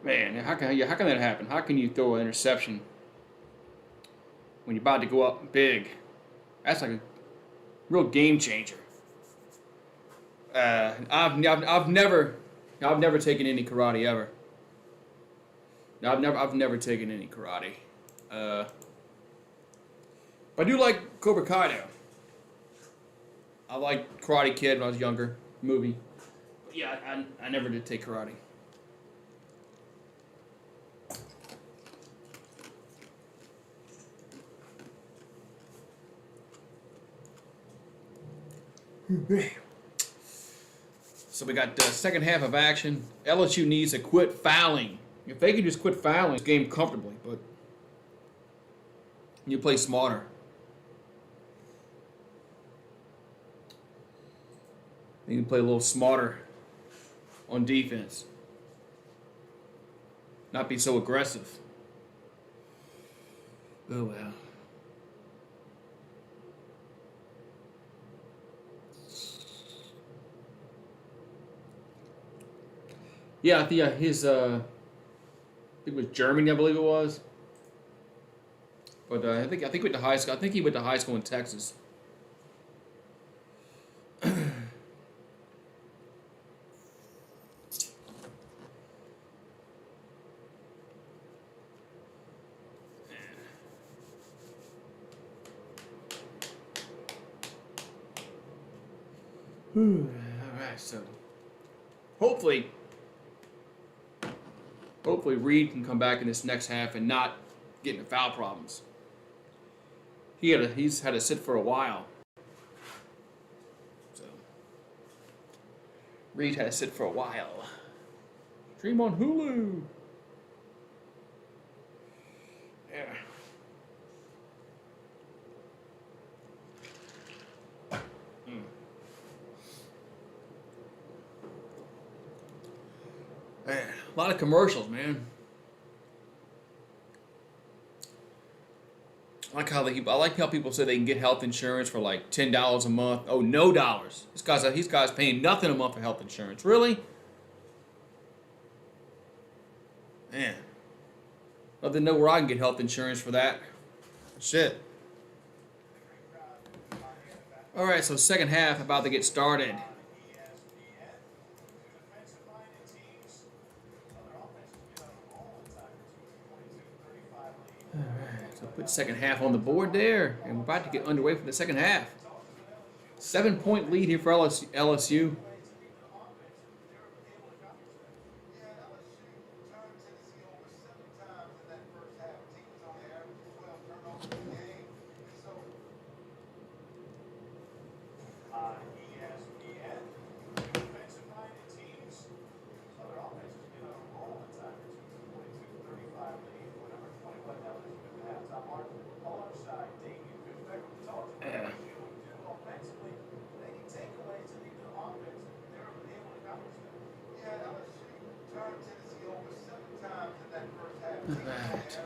Man, how can that happen? How can you throw an interception when you're about to go up big. That's like a real game changer. I've never taken any karate ever. No, I've never taken any karate. But I do like Cobra Kai though. I liked Karate Kid when I was younger, movie. But yeah, I never did take karate. So we got the second half of action. LSU needs to quit fouling. If they could just quit fouling this game comfortably, but you play smarter. You can play a little smarter on defense. Not be so aggressive. Oh well. Yeah, I think his I think it was Germany, I believe it was. But I think he went to high school. I think he went to high school in Texas. All right, so hopefully Reed can come back in this next half and not get into foul problems. He's had to sit for a while. So Reed had to sit for a while. Stream on Hulu. Yeah. Man, a lot of commercials, man. I like how people say they can get health insurance for like $10 a month. Oh, no dollars. These guys paying nothing a month for health insurance. Really? Man. I'd love to know where I can get health insurance for that. Shit. All right, so second half about to get started. So put second half on the board there, and we're about to get underway for the second half. 7-point lead here for LSU. Right.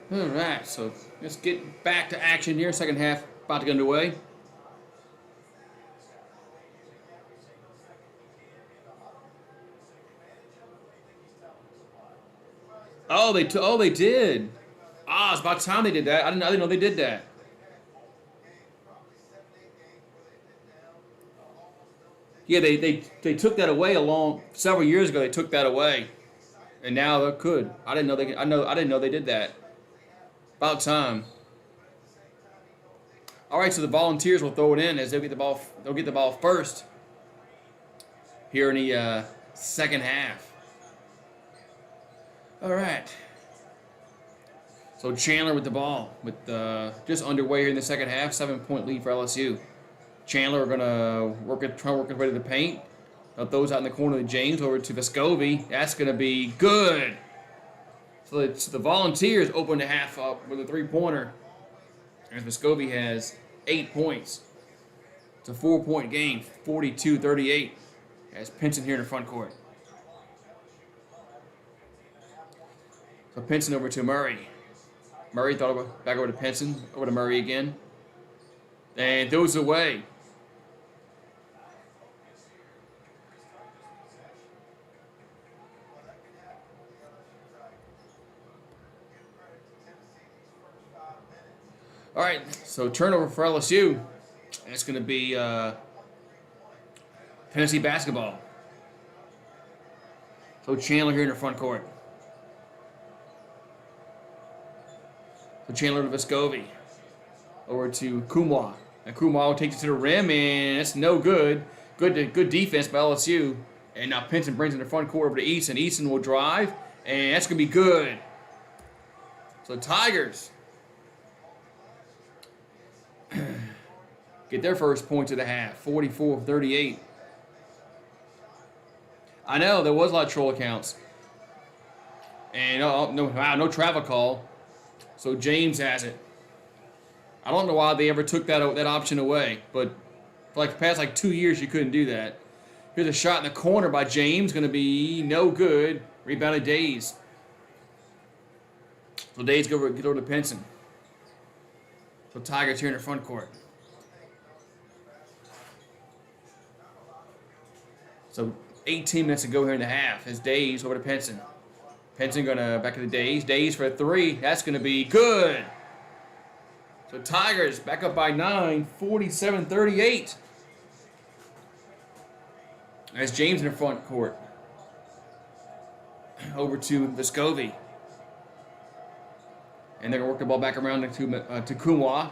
All right, so let's get back to action here. Second half about to get underway. Oh, they did. Ah, it's about time they did that. I didn't know they did that. Yeah, they took that away several years ago. They took that away, and now they could. I didn't know they did that. About time. All right, so the Volunteers will throw it in as they'll get the ball. They'll get the ball first here in the second half. All right. So Chandler with the ball with just underway here in the second half. 7-point lead for LSU. Chandler are gonna try to work his way to the paint. Throws out in the corner to James over to Vescovi. That's gonna be good. So the Volunteers open the half up with a 3-pointer. And Vescovi has 8 points. It's a 4-point game, 42-38. As Pinson here in the front court. So Pinson over to Murray. Murray back over to Pinson. Over to Murray again. And throws away. All right, so turnover for LSU. It's going to be Tennessee basketball. So Chandler here in the front court. So Chandler to Vescovi. Over to Kumwa. And Kumwa takes it to the rim, and it's no good. Good defense by LSU. And now Pinson brings in the front court over to Easton. Easton will drive, and that's going to be good. So Tigers get their first points of the half, 44-38. I know, there was a lot of troll accounts. And no travel call. So James has it. I don't know why they ever took that option away, but for like the past 2 years you couldn't do that. Here's a shot in the corner by James, going to be no good. Rebounded Days. So Days get over to Pinson. So Tigers here in the front court. So 18 minutes to go here in the half. As Days over to Pinson. Pinson going to back to the Days. Days for a three. That's going to be good. So Tigers back up by 9, 47-38. As James in the front court. Over to Vescovi. And they're going to work the ball back around to Kumwa.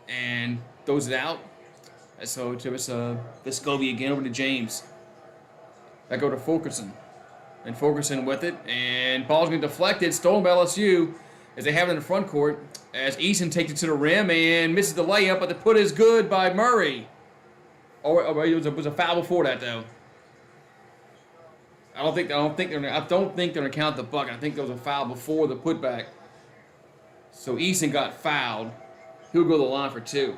And throws it out. So to Vescovi again over to James. Back over to Fulkerson. And Fulkerson with it. And ball's going to be deflected. Stolen by LSU as they have it in the front court. As Easton takes it to the rim and misses the layup, but the put is good by Murray. It was a foul before that, though. I don't think they're gonna count the bucket. I think there was a foul before the putback. So Easton got fouled. He'll go to the line for two.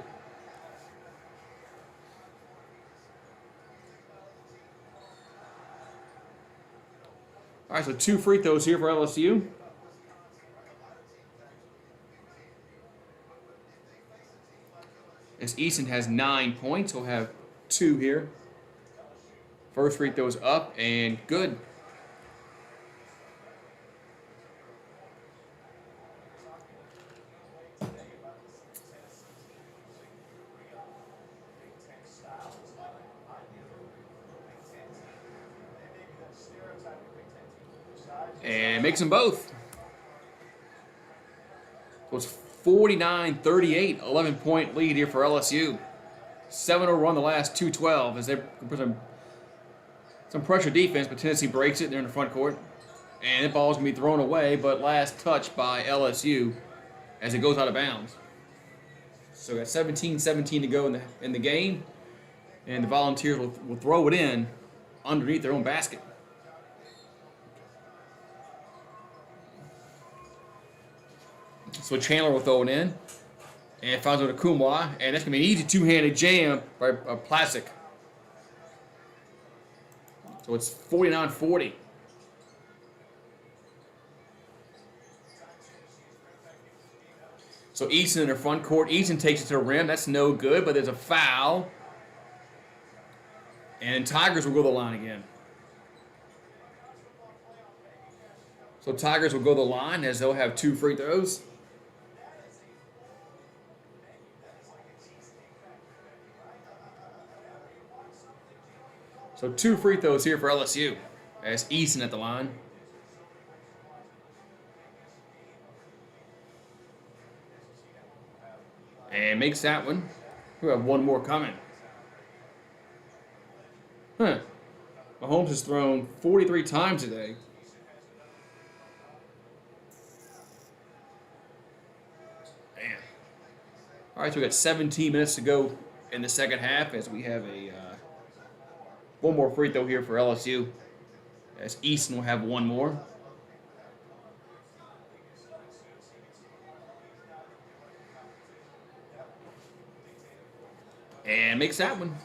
All right, so 2 free throws here for LSU. As Easton has 9 points, he'll have 2 here. First free throw is up and good. And makes them both. So it's 49-38, 11-point lead here for LSU. 7-0 run the last 2-12 as they put some pressure defense, but Tennessee breaks it. They're in the front court. And the ball's going to be thrown away, but last touch by LSU as it goes out of bounds. So we got 17-17 to go in the game. And the Volunteers will throw it in underneath their own basket. So Chandler will throw it in. And finds over to Kumwa. And that's going to be an easy two-handed jam by Plastic. So it's 49-40. So Easton in the front court. Easton takes it to the rim. That's no good, but there's a foul. And Tigers will go to the line again. So Tigers will go to the line as they'll have 2 free throws. So 2 free throws here for LSU as Easton at the line. And makes that one. We'll have 1 more coming. Mahomes has thrown 43 times today. Man. All right, so we got 17 minutes to go in the second half as we have a 1 more free throw here for LSU. As Easton will have 1 more. And makes that one.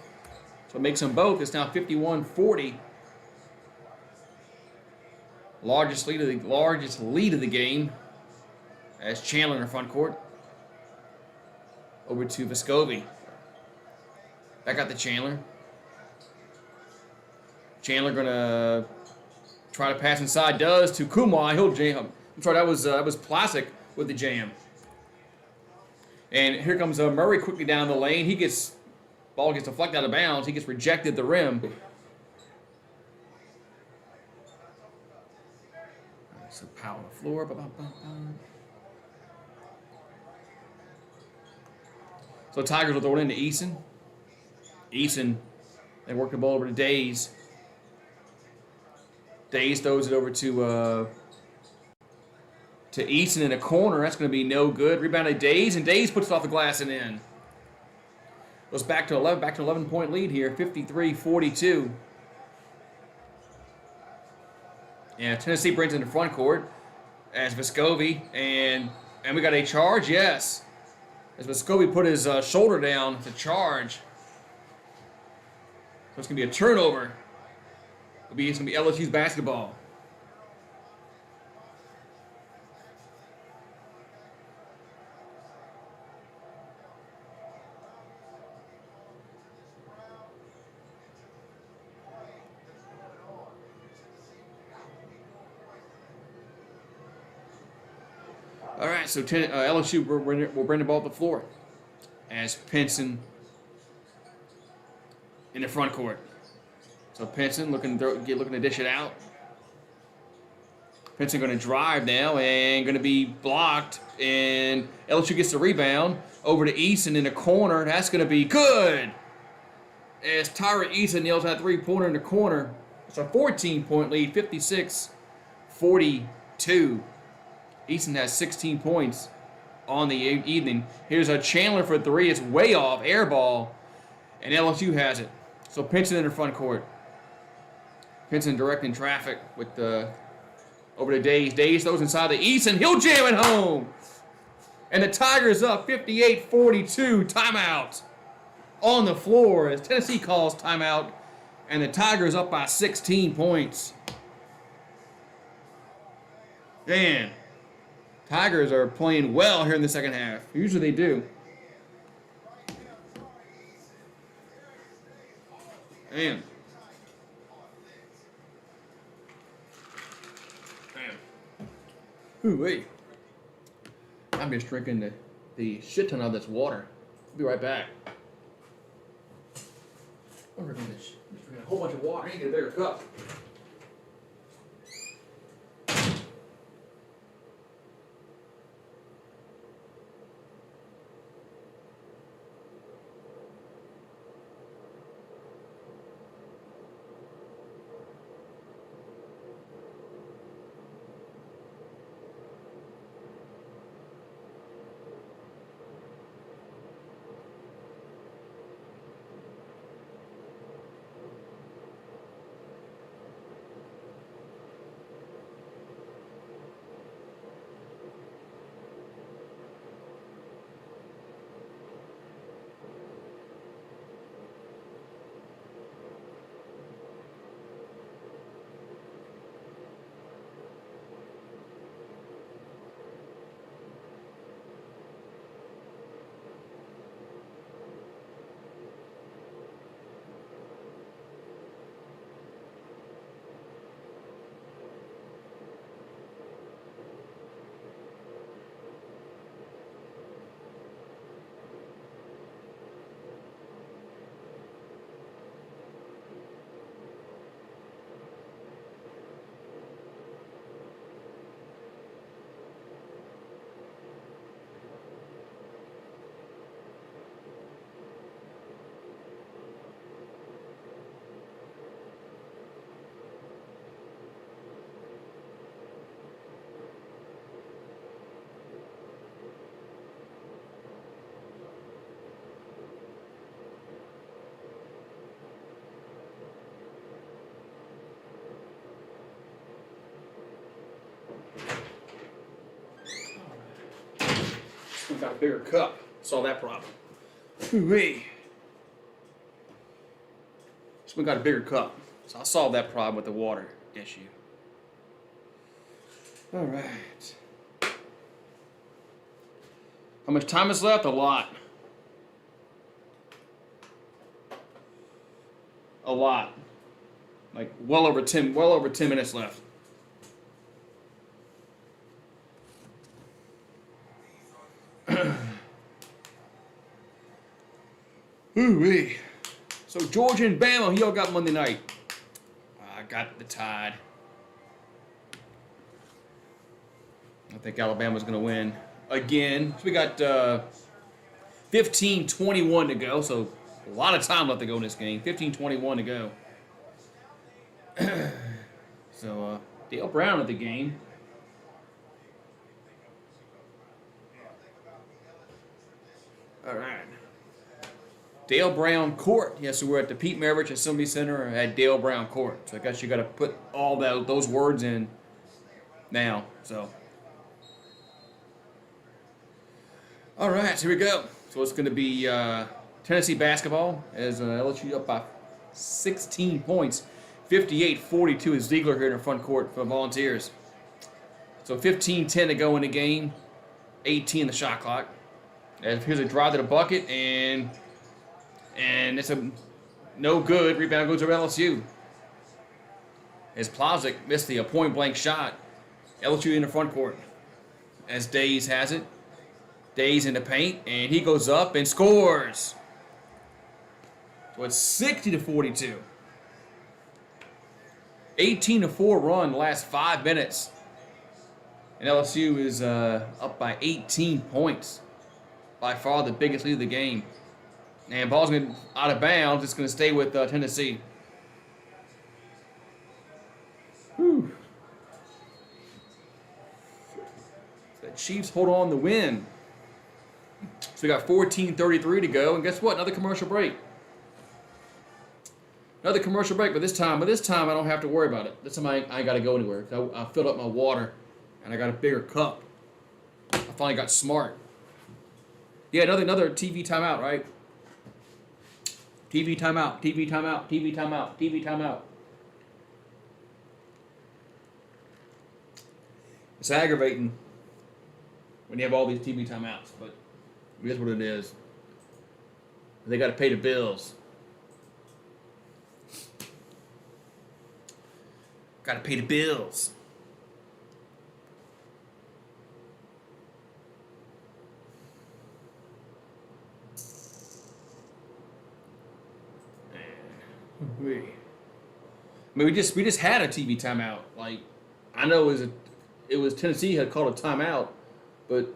So it makes them both. It's now 51-40. Largest lead of the game. As Chandler in the front court. Over to Vescovi. Back out to Chandler. Chandler gonna try to pass inside. Does to Kumwa. He'll jam. I'm sorry, that was Plastic with the jam. And here comes Murray quickly down the lane. Ball gets deflected out of bounds. He gets rejected at the rim. So power on the floor. So Tigers will throw it into Eason. Eason, they work the ball over to Days. Days throws it over to Eason in a corner. That's going to be no good. Rebounded Days, and Days puts it off the glass and in. Goes back to 11-point lead here, 53-42. And Tennessee brings it in the front court as Vescovi, and we got a charge, yes. As Vescovi put his shoulder down to charge. So it's going to be a turnover. It's going to be LSU's basketball. All right, so LSU will bring the ball to the floor as Pinson in the front court. So Pinson looking to dish it out. Pinson going to drive now and going to be blocked, and LSU gets the rebound over to Eason in the corner. That's going to be good as Tyra Eason nails that three-pointer in the corner. It's a 14-point lead, 56-42. Eason has 16 points on the evening. Here's a Chandler for three. It's way off, air ball, and LSU has it. So Pinson in the front court. Pinson directing traffic with over to Days. Days throws inside to Eason. He'll jam it home. And the Tigers up 58-42. Timeout on the floor as Tennessee calls timeout. And the Tigers up by 16 points. Man, Tigers are playing well here in the second half. Usually they do. Man. Ooh, wait. I'm just drinking the shit ton of this water. I'll be right back. I'm drinking a whole bunch of water. I need to get a bigger cup. We've got a bigger cup. Solve that problem. Ooh-wee. So we got a bigger cup. So I'll solve that problem with the water issue. All right. How much time is left? A lot. A lot. Like well over 10 minutes left. Ooh-wee. So Georgia and Bama, who y'all got Monday night? I got the Tide. I think Alabama's going to win again. So we got 15-21 to go, so a lot of time left to go in this game. 15-21 to go. So Dale Brown at the game. All right. Dale Brown Court. Yeah, so we're at the Pete Maravich Assembly Center at Dale Brown Court. So I guess you got to put all those words in now. So, all right, so here we go. So it's going to be Tennessee basketball as LSU up by 16 points. 58-42 is Ziegler here in the front court for the Volunteers. So 15-10 to go in the game. 18 the shot clock. And here's a drive to the bucket, and it's a no good. Rebound goes to LSU. As Plazic missed the point-blank shot. LSU in the front court. As Days has it. Days in the paint, and he goes up and scores. So it's 60-42. 18-4 run the last 5 minutes. And LSU is up by 18 points. By far the biggest lead of the game. And ball's going to out of bounds. It's going to stay with Tennessee. Whew. So the Chiefs hold on to win. So we got 14:33 to go. And guess what? Another commercial break. Another commercial break, but this time I don't have to worry about it. This time I ain't got to go anywhere. I filled up my water, and I got a bigger cup. I finally got smart. Yeah, another TV timeout, right? TV timeout, TV timeout, TV timeout, TV timeout. It's aggravating when you have all these TV timeouts, but guess what it is. They got to pay the bills. Got to pay the bills. I mean, we just had a TV timeout. Like, I know it was Tennessee had called a timeout, but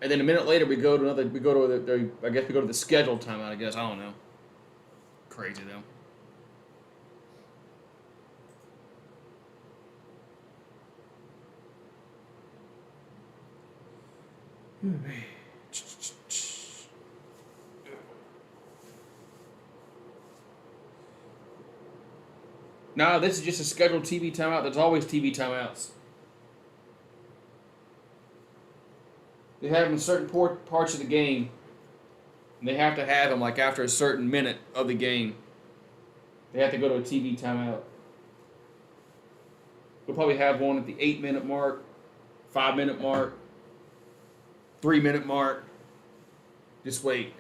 and then a minute later we go to the scheduled timeout. I guess I don't know. Crazy though. No, this is just a scheduled TV timeout. There's always TV timeouts. They have them in certain parts of the game, and they have to have them like after a certain minute of the game. They have to go to a TV timeout. We'll probably have one at the 8-minute mark, 5-minute mark, 3-minute mark. Just wait.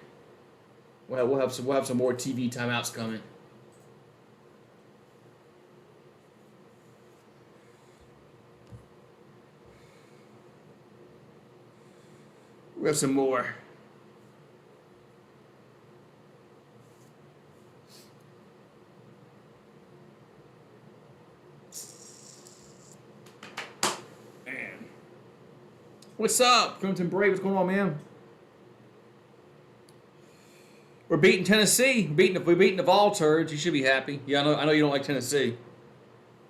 We'll have some more TV timeouts coming. We have some more. Man. What's up, Crimson Brave? What's going on, man? We're beating Tennessee. We're beating the Vol turds. You should be happy. Yeah, I know you don't like Tennessee.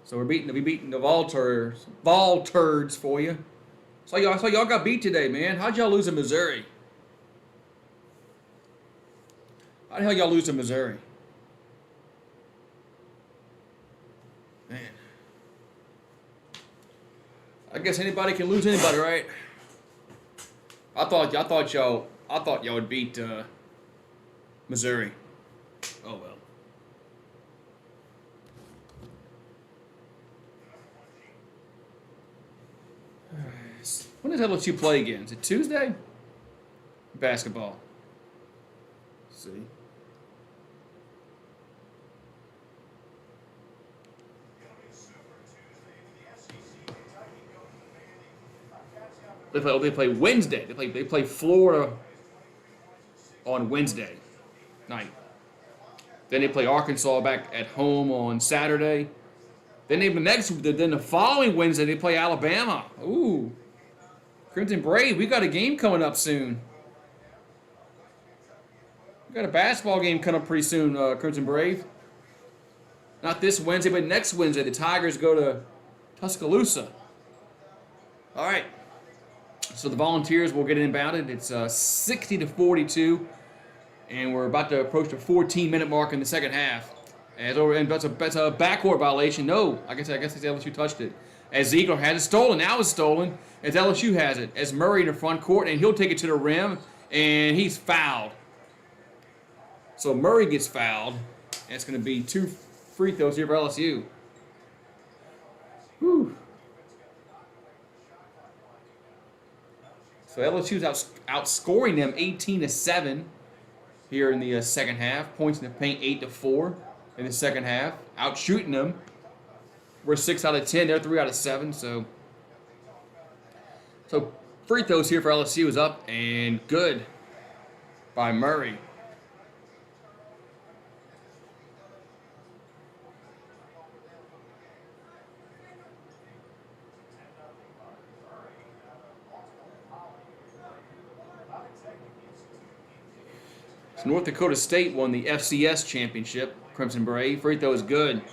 So we're beating the Vol turds for you. So y'all got beat today, man. How'd y'all lose in Missouri? How the hell y'all lose in Missouri? Man. I guess anybody can lose anybody, right? I thought y'all would beat Missouri. Oh well. When does LSU play again? Is it Tuesday? Basketball. Let's see. They play Wednesday. They play Florida on Wednesday. night. Then they play Arkansas back at home on Saturday. Then the following Wednesday they play Alabama. Ooh, Crimson Brave, we got a game coming up soon. We got a basketball game coming up pretty soon, Crimson Brave. Not this Wednesday, but next Wednesday. The Tigers go to Tuscaloosa. All right. So the Volunteers will get inbounded. It's 60-42, and we're about to approach the 14-minute mark in the second half. And that's a backcourt violation. No, I guess it's LSU touched it. As Ziegler has it stolen. Now it's stolen. As LSU has it. As Murray in the front court, and he'll take it to the rim, and he's fouled. So Murray gets fouled, and it's going to be 2 free throws here for LSU. Whew. So LSU's outscoring them 18-7 here in the second half. Points in the paint 8-4 in the second half. Outshooting them. We're 6 out of 10. They're 3 out of 7. So free throws here for LSU is up and good by Murray. So North Dakota State won the FCS championship. Crimson Brave. Free throw is good.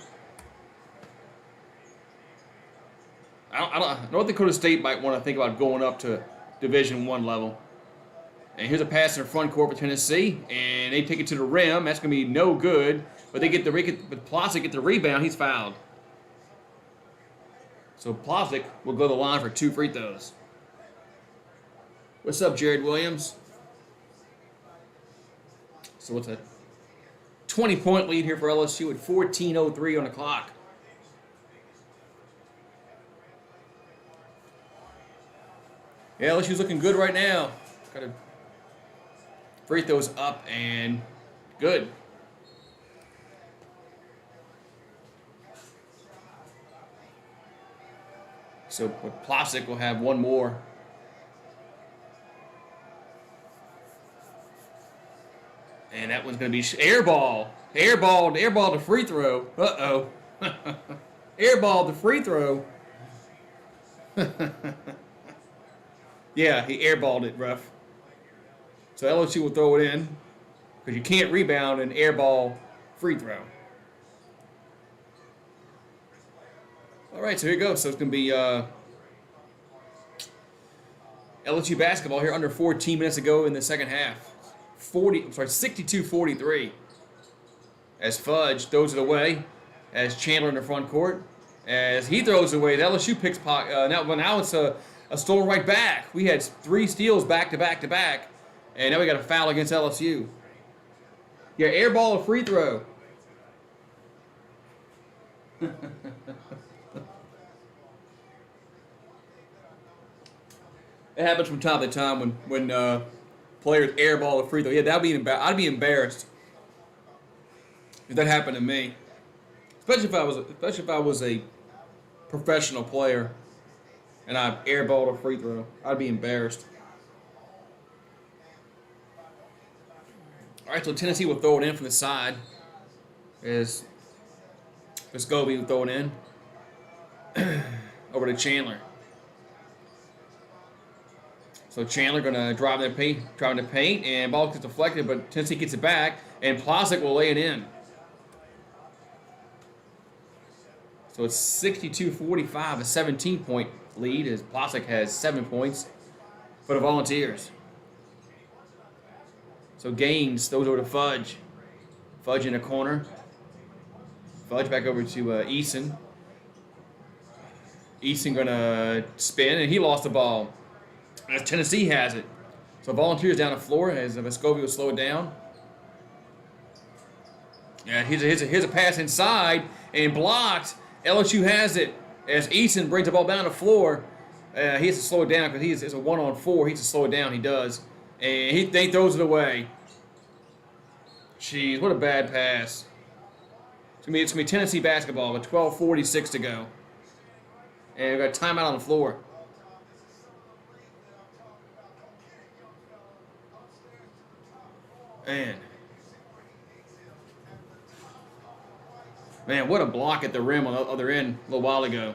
North Dakota State might want to think about going up to Division I level. And here's a pass in the front court for Tennessee, and they take it to the rim. That's going to be no good. But Plosick get the rebound. He's fouled. So Plosick will go to the line for 2 free throws. What's up, Jared Williams? So what's that? 20-point lead here for LSU with 14:03 on the clock. Yeah, LSU's looking good right now. Got a free throws up and good. So Plosick will have one more. And that one's going to be airball. Airball to free throw. Uh-oh. Airball to free throw. Yeah, he airballed it, ref. So LSU will throw it in because you can't rebound an airball free throw. All right, so here you go. So it's going to be LSU basketball here under 14 minutes to go in the second half. 62-43. As Fudge throws it away, as Chandler in the front court, as he throws it away, the LSU picks now it's a stolen right back. We had 3 steals back to back to back, and now we got a foul against LSU. Yeah, air ball a free throw. It happens from time to time when players airball a free throw. Yeah, I'd be embarrassed if that happened to me. Especially if I was a professional player and I airballed a free throw. I'd be embarrassed. All right, so Tennessee will throw it in from the side. As Vescovi will throw it in over to Chandler. So Chandler going to drive in the paint, and ball gets deflected, but Tennessee gets it back, and Plosick will lay it in. So it's 62-45, a 17-point lead, as Plosick has 7 points for the Volunteers. So Gaines throws over to Fudge. Fudge in the corner. Fudge back over to Eason. Eason going to spin, and he lost the ball. As Tennessee has it. So Volunteers down the floor as Vescovi will slow it down. Yeah, here's a pass inside and blocked. LSU has it as Eason brings the ball down the floor. He has to slow it down because it's a 1-on-4. He has to slow it down. He does. And he throws it away. Jeez, what a bad pass. It's gonna be Tennessee basketball with 12:46 to go. And we've got a timeout on the floor. Man. Man, what a block at the rim on the other end a little while ago.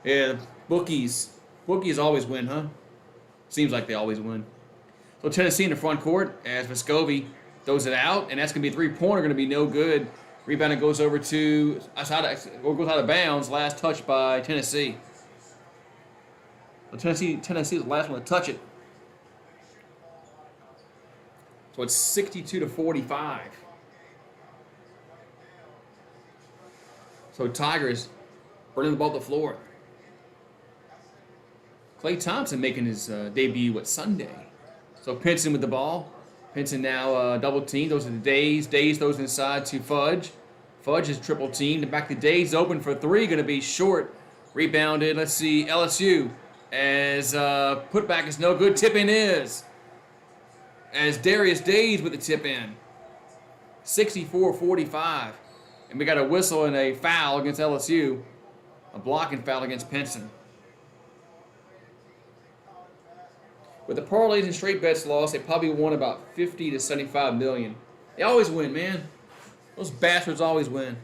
Yeah, bookies. Bookies always win, huh? Seems like they always win. So Tennessee in the front court as Vescovi throws it out, and that's going to be a three-pointer, going to be no good. Rebound goes over to goes out of bounds. Last touch by Tennessee. So Tennessee is the last one to touch it. So it's 62-45. So Tigers burning the ball to the floor. Klay Thompson making his debut Sunday. So Pinson with the ball. Pinson now double teamed. Those are the Days. Days throws inside to Fudge. Fudge is triple teamed. Back to Days open for three. Going to be short. Rebounded. Let's see. LSU as putback is no good. Tip in is. As Darius Days with the tip in. 64-45. And we got a whistle and a foul against LSU. A blocking foul against Pinson. With the parlays and straight bets lost, they probably won about 50 to 75 million. They always win, man. Those bastards always win.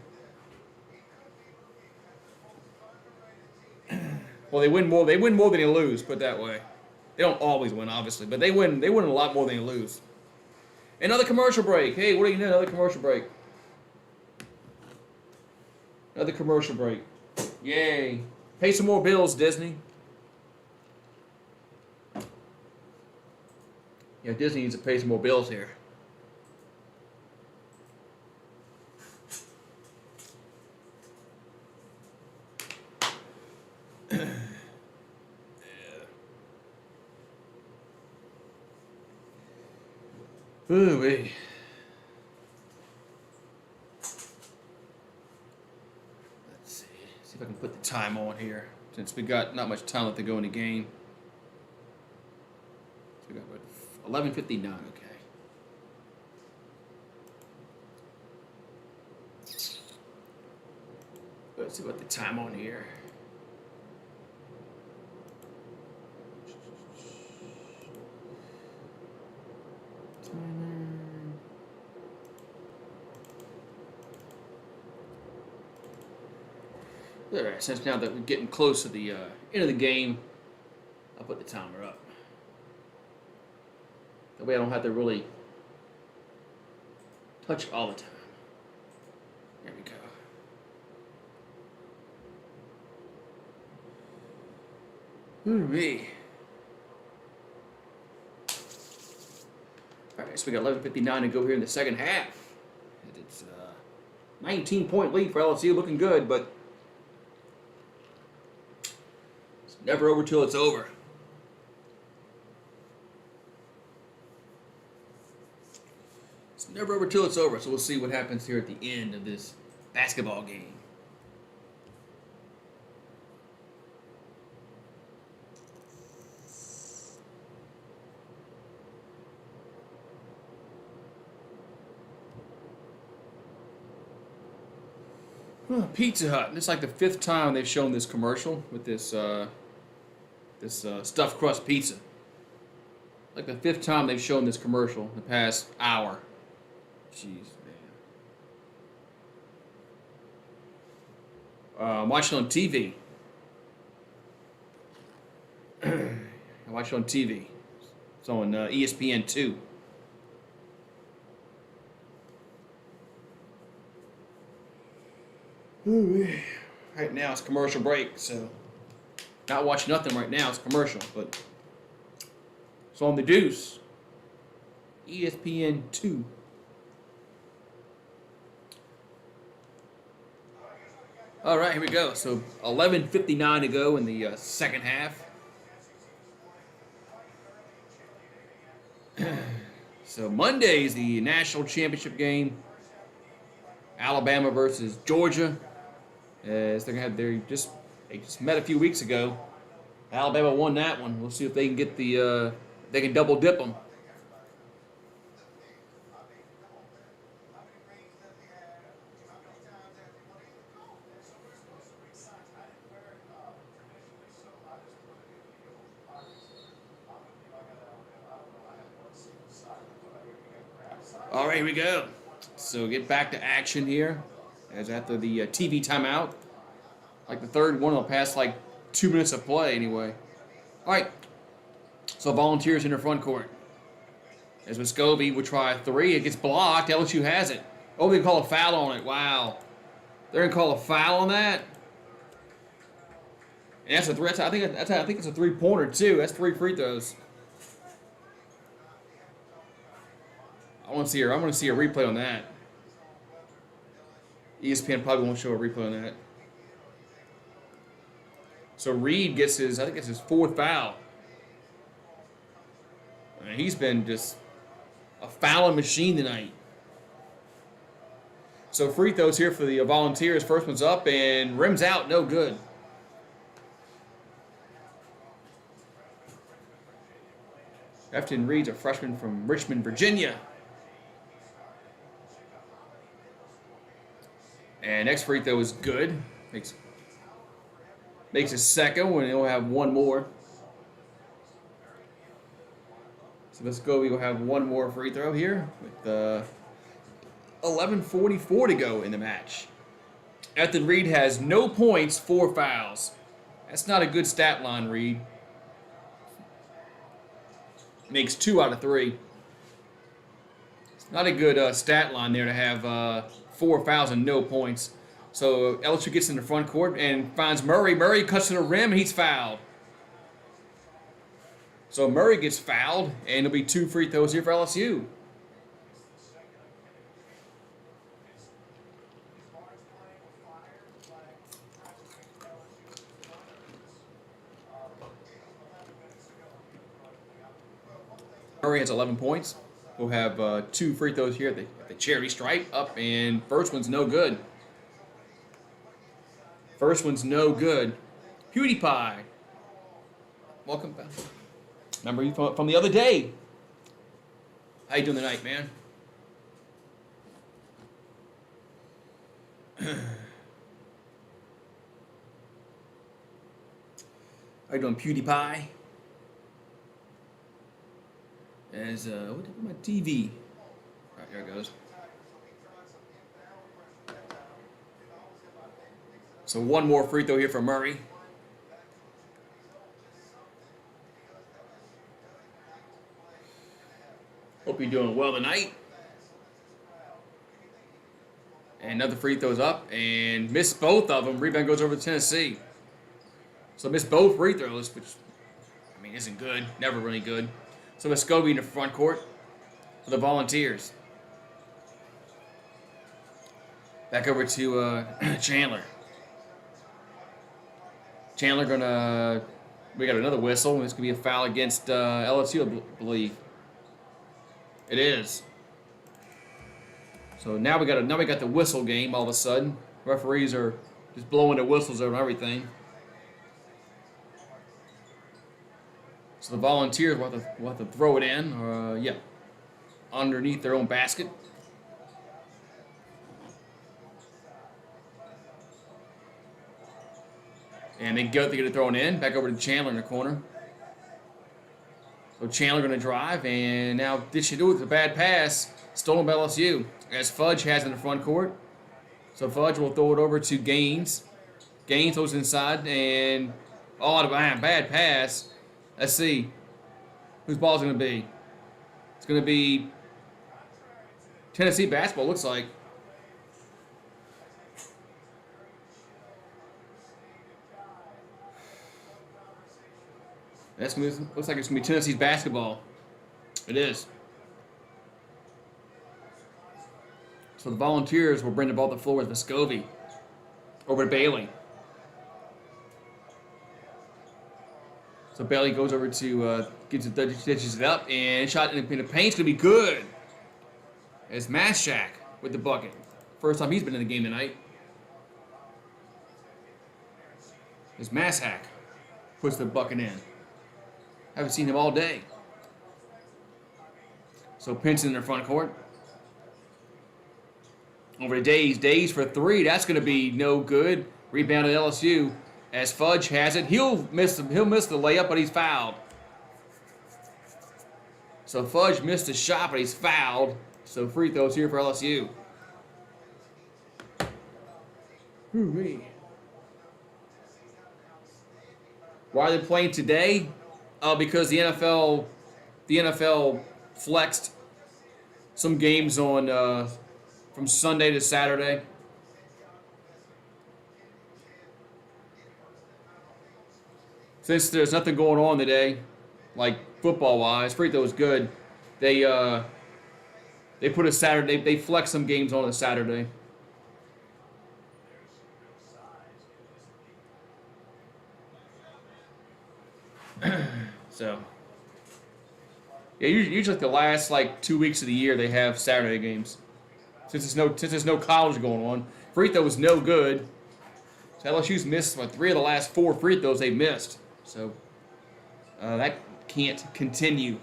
Well, they win more. They win more than they lose. Put it that way. They don't always win, obviously, but they win. They win a lot more than they lose. Another commercial break. Hey, what do you know? Another commercial break. Another commercial break. Yay! Pay some more bills, Disney. Yeah, Disney needs to pay some more bills here. Ooh-wee. Let's see if I can put the time on here, since we got not much time left to go in the game. So we got what, 11:59. Okay. Let's see what the time on here. Alright, since now that we're getting close to the end of the game, I'll put the timer up. That way I don't have to really touch all the time. There we go. Ooh-wee. Alright, so we got 11:59 to go here in the second half. It's a 19-point lead for LSU, looking good, but it's never over till it's over. It's never over till it's over, so we'll see what happens here at the end of this basketball game. Pizza Hut. It's like the 5th time they've shown this commercial with this stuffed crust pizza. Like the 5th time they've shown this commercial in the past hour. Jeez, man. I'm watching on TV. I watch it on TV. It's on ESPN 2. Right now it's commercial break, so not watching nothing right now. It's commercial, but it's on the Deuce. ESPN 2. All right, here we go. So 11:59 to go in the second half. So Monday is the national championship game. Alabama versus Georgia. As they just met a few weeks ago. Alabama won that one. We'll see if they can get they can double dip them. All right, here we go. So get back to action here, as after the TV timeout. Like the third one in the past, like 2 minutes of play anyway. All right. So Volunteers in their front court. As Muscovy would try a three, it gets blocked. LSU has it. Oh, they call a foul on it. Wow. They're gonna call a foul on that. And that's a three. I think it's a 3-pointer too. That's 3 free throws. I want to see her. I want to see a replay on that. ESPN probably won't show a replay on that. So Reed gets his, I think it's his 4th foul. I mean, he's been just a fouling machine tonight. So free throws here for the Volunteers. First one's up and rims out, no good. Efton Reed's a freshman from Richmond, Virginia. And next free throw is good. Makes his second when he'll have one more. So let's go. We will have one more free throw here with 11:44 to go in the match. Efton Reed has no points, 4 fouls. That's not a good stat line, Reed. Makes 2 out of 3. It's not a good stat line there to have 4 fouls and no points. So LSU gets in the front court and finds Murray. Murray cuts to the rim and he's fouled. So Murray gets fouled and there'll be 2 free throws here for LSU. Murray has 11 points. We'll have 2 free throws here at the charity stripe. Up, and first one's no good. First one's no good. PewDiePie. Welcome back. Remember you from the other day. How you doing tonight, man? How you doing, PewDiePie? As what did my TV? All right, here it goes. So one more free throw here for Murray. Hope you're doing well tonight. And another free throw's up and missed both of them. Rebound goes over to Tennessee. So missed both free throws, which I mean isn't good. Never really good. So Muscovy in the front court for the Volunteers. Back over to Chandler. Chandler gonna. We got another whistle. It's gonna be a foul against LSU, I believe. It is. So now we got the whistle game all of a sudden. Referees are just blowing their whistles over everything. So the Volunteers will have to throw it in, underneath their own basket. And they get it thrown in, back over to Chandler in the corner. So Chandler going to drive, and now dish it with a bad pass, stolen by LSU, as Fudge has in the front court. So Fudge will throw it over to Gaines. Gaines throws inside, and bad pass. Let's see whose ball is going to be. It's going to be Tennessee basketball, looks like. Looks like it's going to be Tennessee's basketball. It is. So the Volunteers will bring the ball to the floor with Muscovy. Over to Bailey. So Bailey goes over to, ditches it up, and shot in the paint's going to be good. It's Mashak with the bucket. First time he's been in the game tonight. It's Mashak puts the bucket in. Haven't seen him all day. So Pinson in the front court. Over to Days. Days for 3. That's going to be no good. Rebound at LSU. As Fudge has it. He'll miss the layup, but he's fouled. So Fudge missed the shot, but he's fouled. So free throws here for LSU. Ooh-wee. Why are they playing today? Because the NFL flexed some games on from Sunday to Saturday. Since there's nothing going on today, like football-wise, free throw is good. They put a Saturday. They flex some games on a Saturday. So, yeah, usually like the last 2 weeks of the year they have Saturday games. Since there's no college going on, free throw is no good. So LSU's missed 3 of the last 4 free throws they missed. So that can't continue.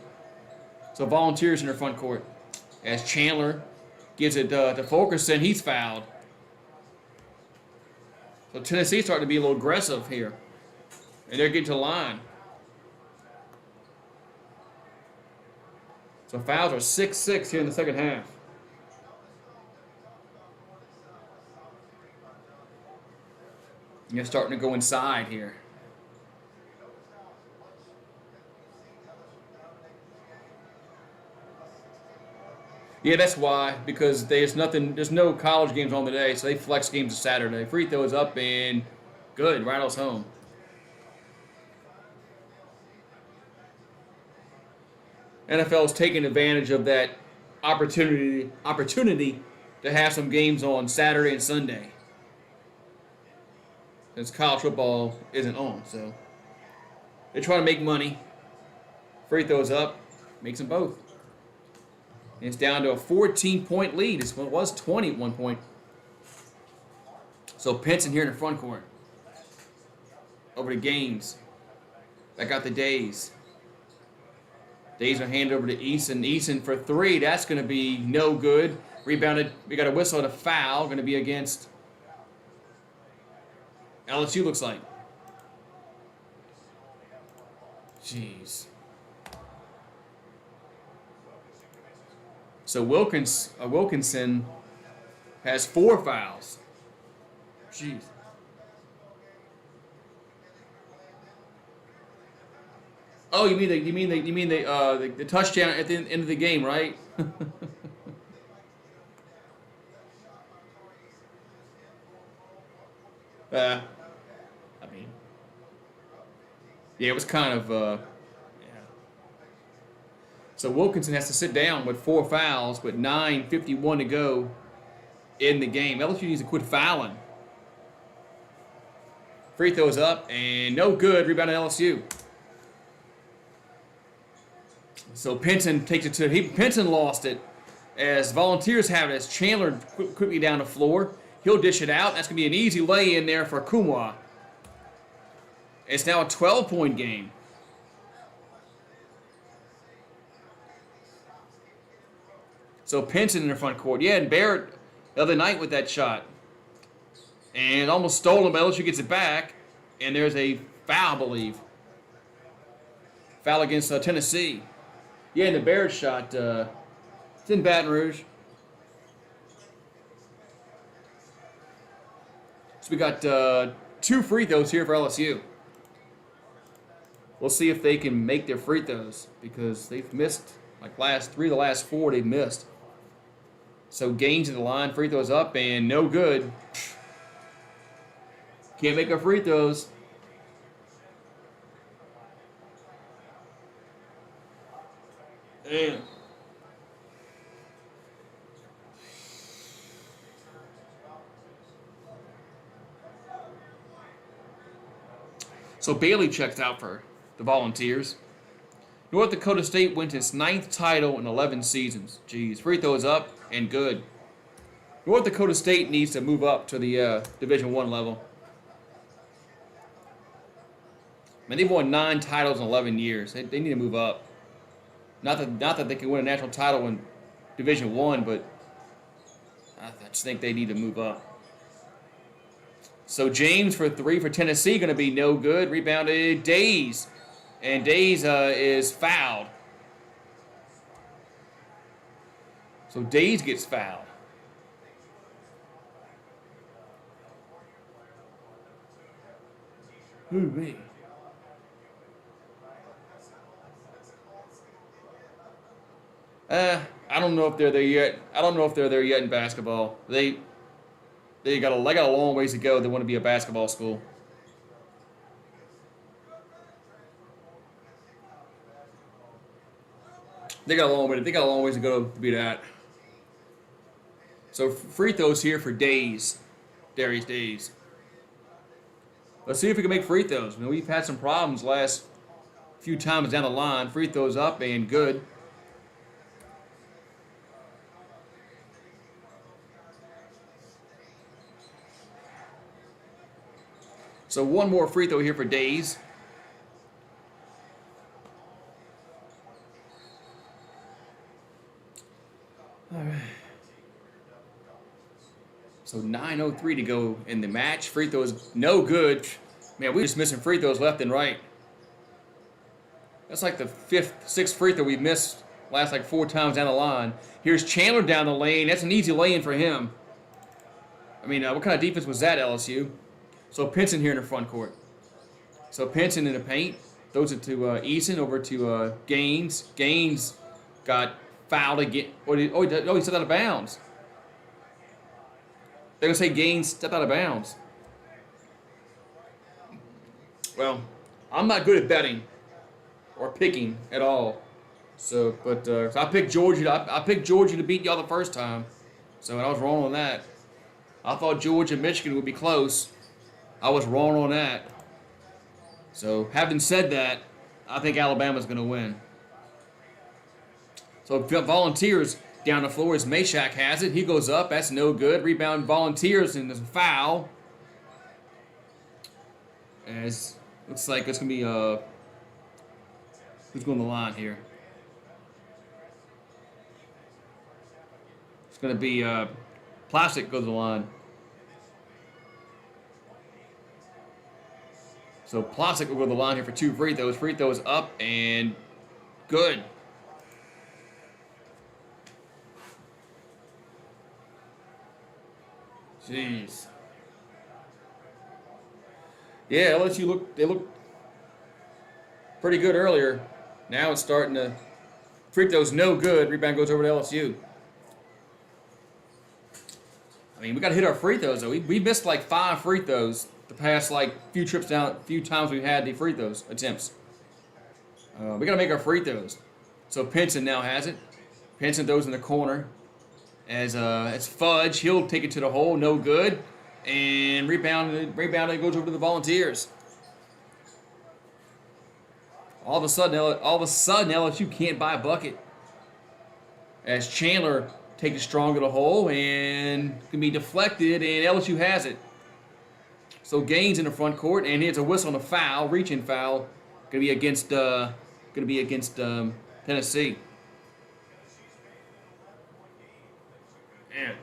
So Volunteers in their front court as Chandler gives it to Fulkerson. He's fouled. So Tennessee's starting to be a little aggressive here, and they're getting to the line. So fouls are 6-6 here in the second half. And they're starting to go inside here. Yeah, that's why, because there's no college games on today, so they flex games to Saturday. Free throw is up and good. Rattles home. NFL is taking advantage of that opportunity to have some games on Saturday and Sunday, since college football isn't on. So they're trying to make money. Free throws up, makes them both. And it's down to a 14-point lead. It was 20 at one point. So Pinson here in the front court. Over to Gaines. Back out the Days. Days are handed over to Eason. Eason for 3. That's going to be no good. Rebounded. We got a whistle and a foul. Going to be against LSU, looks like. Jeez. So Wilkinson has 4 fouls. Jeez. Oh, you mean the touchdown at the end of the game, right? I mean, yeah, it was kind of yeah. So Wilkinson has to sit down with 4 fouls, with 9:51 to go in the game. LSU needs to quit fouling. Free throws up and no good. Rebound to LSU. So Pinson takes it to Pinson lost it as Volunteers have it as Chandler quickly down the floor. He'll dish it out. That's going to be an easy lay in there for Kumwa. It's now a 12-point game. So Pinson in the front court. Yeah, and Barrett the other night with that shot. And almost stolen, but LSU gets it back. And there's a foul, I believe. Foul against Tennessee. Yeah, and the Barrett shot, it's in Baton Rouge. So we got 2 free throws here for LSU. We'll see if they can make their free throws, because they've missed, 3 of the last 4 they've missed. So Gaines in the line, free throws up, and no good. Can't make our free throws. Damn. So Bailey checked out for the Volunteers. North Dakota State wins its 9th title in 11 seasons. Jeez, free throws up and good. North Dakota State needs to move up to the Division I level. Man, they've won 9 titles in 11 years. They need to move up. Not that they can win a national title in Division I, but I just think they need to move up. So James for 3 for Tennessee, going to be no good. Rebounded Days. And Days is fouled. So Days gets fouled. Ooh, man. I don't know if they're there yet. I don't know if they're there yet in basketball. They got a long ways to go. They want to be a basketball school. They got a long ways to go to be that. So free throws here for Days, Darius Days. Let's see if we can make free throws. I mean, we've had some problems last few times down the line. Free throws up and good. So one more free throw here for Days. All right. So 9:03 to go in the match. Free throws no good. Man, we're just missing free throws left and right. That's like the sixth free throw we've missed last like 4 times down the line. Here's Chandler down the lane. That's an easy lay-in for him. I mean, what kind of defense was that, LSU? So Pinson here in the front court. So Pinson in the paint. Throws it to Eason over to Gaines. Gaines got fouled again. He stepped out of bounds. They're going to say Gaines stepped out of bounds. Well, I'm not good at betting or picking at all. So I picked Georgia. I picked Georgia to beat y'all the first time. So I was wrong on that. I thought Georgia and Michigan would be close. I was wrong on that. So having said that, I think Alabama's going to win. So Volunteers down the floor as Meshack has it. He goes up. That's no good. Rebound Volunteers, and there's a foul. As looks like it's going to be who's going to the line here? It's going to be Plastic goes to the line. So Plastic will go to the line here for 2 free throws. Free throws up and good. Jeez. Yeah, LSU they looked pretty good earlier. Now it's starting to free throws no good. Rebound goes over to LSU. I mean, we got to hit our free throws though. We missed like 5 free throws the past like few times we've had the free throws attempts. We got to make our free throws. So Pinson now has it. Pinson throws in the corner. As it's Fudge, he'll take it to the hole, no good, and rebound goes over to the Volunteers. All of a sudden, LSU can't buy a bucket. As Chandler takes it strong to the hole and can be deflected, and LSU has it. So Gaines in the front court, and here's a whistle on a foul, reaching foul, gonna be against Tennessee. Man.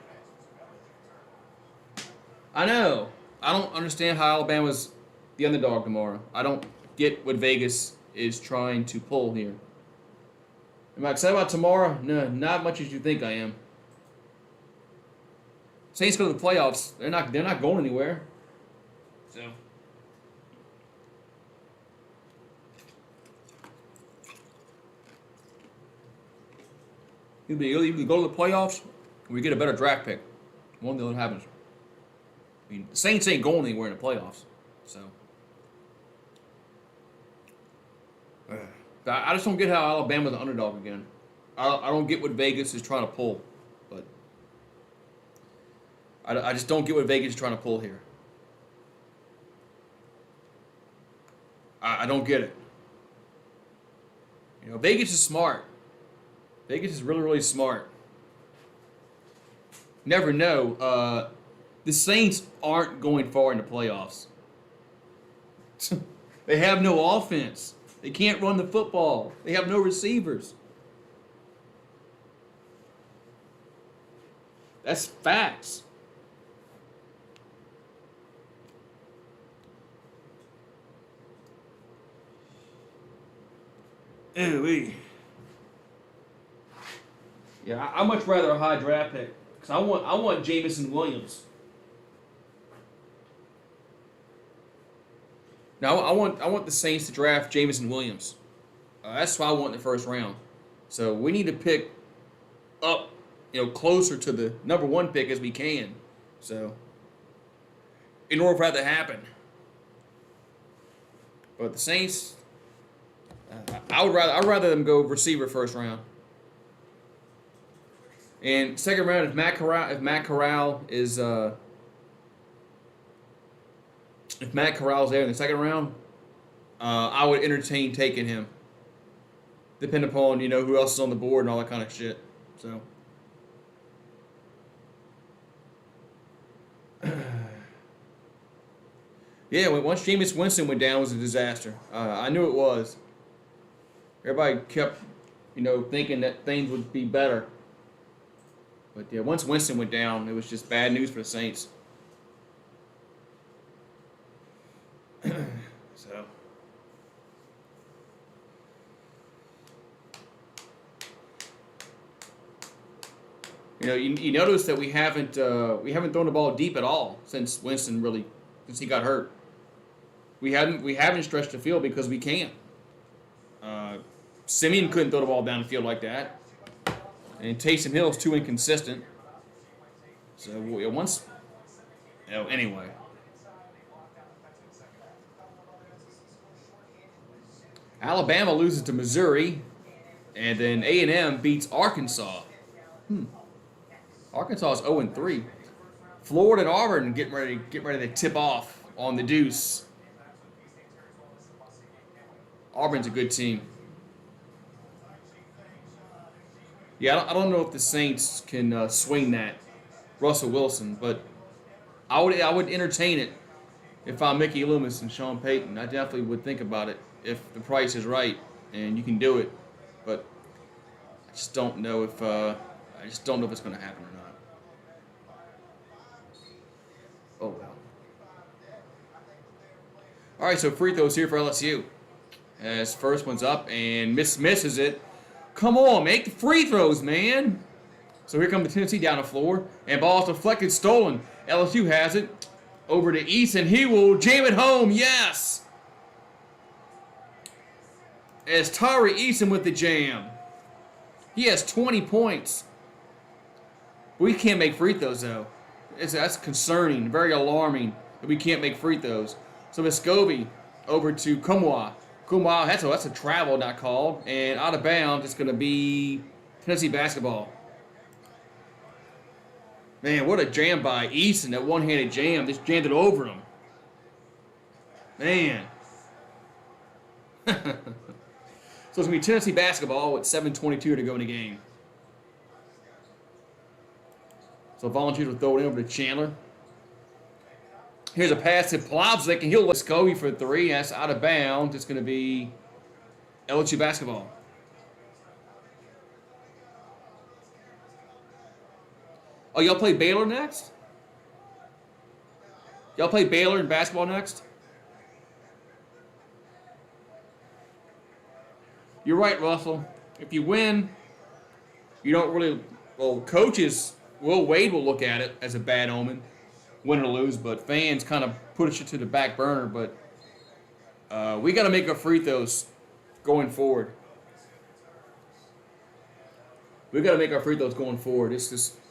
I know. I don't understand how Alabama's the underdog tomorrow. I don't get what Vegas is trying to pull here. Am I excited about tomorrow? No, not much as you think I am. Saints go to the playoffs. They're not going anywhere. So either go to the playoffs or we get a better draft pick. One of the other happens. I mean, the Saints ain't going anywhere in the playoffs. So I just don't get how Alabama's an underdog again. I don't get what Vegas is trying to pull, but I just don't get what Vegas is trying to pull here. I don't get it. You know, Vegas is smart. Vegas is really, really smart. Never know. The Saints aren't going far in the playoffs. They have no offense. They can't run the football. They have no receivers. That's facts. Ooh-wee. Yeah, I much rather a high draft pick because I want Jamison Williams. Now I want the Saints to draft Jamison Williams. That's what I want in the first round. So we need to pick up, closer to the number 1 pick as we can. So in order for that to happen. But the Saints, I'd rather them go receiver first round. And second round, if Matt Corral is there in the second round, I would entertain taking him. Depending upon who else is on the board and all that kind of shit. So. Yeah, once Jameis Winston went down, it was a disaster. I knew it was. Everybody kept, thinking that things would be better. But yeah, once Winston went down, it was just bad news for the Saints. So. You notice that we haven't thrown the ball deep at all since he got hurt. We haven't stretched the field because we can't. Simeon couldn't throw the ball down the field like that, and Taysom Hill's too inconsistent. So anyway. Alabama loses to Missouri, and then A&M beats Arkansas. Arkansas is 0-3. Florida and Auburn getting ready to tip off on the deuce. Auburn's a good team. Yeah, I don't know if the Saints can swing that Russell Wilson, but I would entertain it if I'm Mickey Loomis and Sean Payton. I definitely would think about it if the price is right and you can do it. But I just don't know if it's going to happen or not. Oh well. All right, so free throws here for LSU. As first one's up and misses it. Come on, make the free throws, man. So here comes the Tennessee down the floor. And ball's deflected, stolen. LSU has it. Over to Eason. He will jam it home. Yes. As Tyree Eason with the jam. He has 20 points. We can't make free throws, though. That's concerning, very alarming that we can't make free throws. So Vescovi over to Kumwa. Kumwa, that's a travel not called. And out of bounds, it's going to be Tennessee basketball. Man, what a jam by Easton. That one-handed jam. Just jammed it over him. Man. So it's going to be Tennessee basketball with 7:22 to go in the game. So Volunteers will throw it over to Chandler. Here's a pass to Plavsic, and he'll let Vescovi for 3. That's out of bounds. It's going to be LSU basketball. Oh, y'all play Baylor next? Y'all play Baylor in basketball next? You're right, Russell. If you win, you don't really... Well, coaches... Will Wade will look at it as a bad omen, win or lose, but fans kind of push it to the back burner. But we got to make our free throws going forward. We got to make our free throws going forward.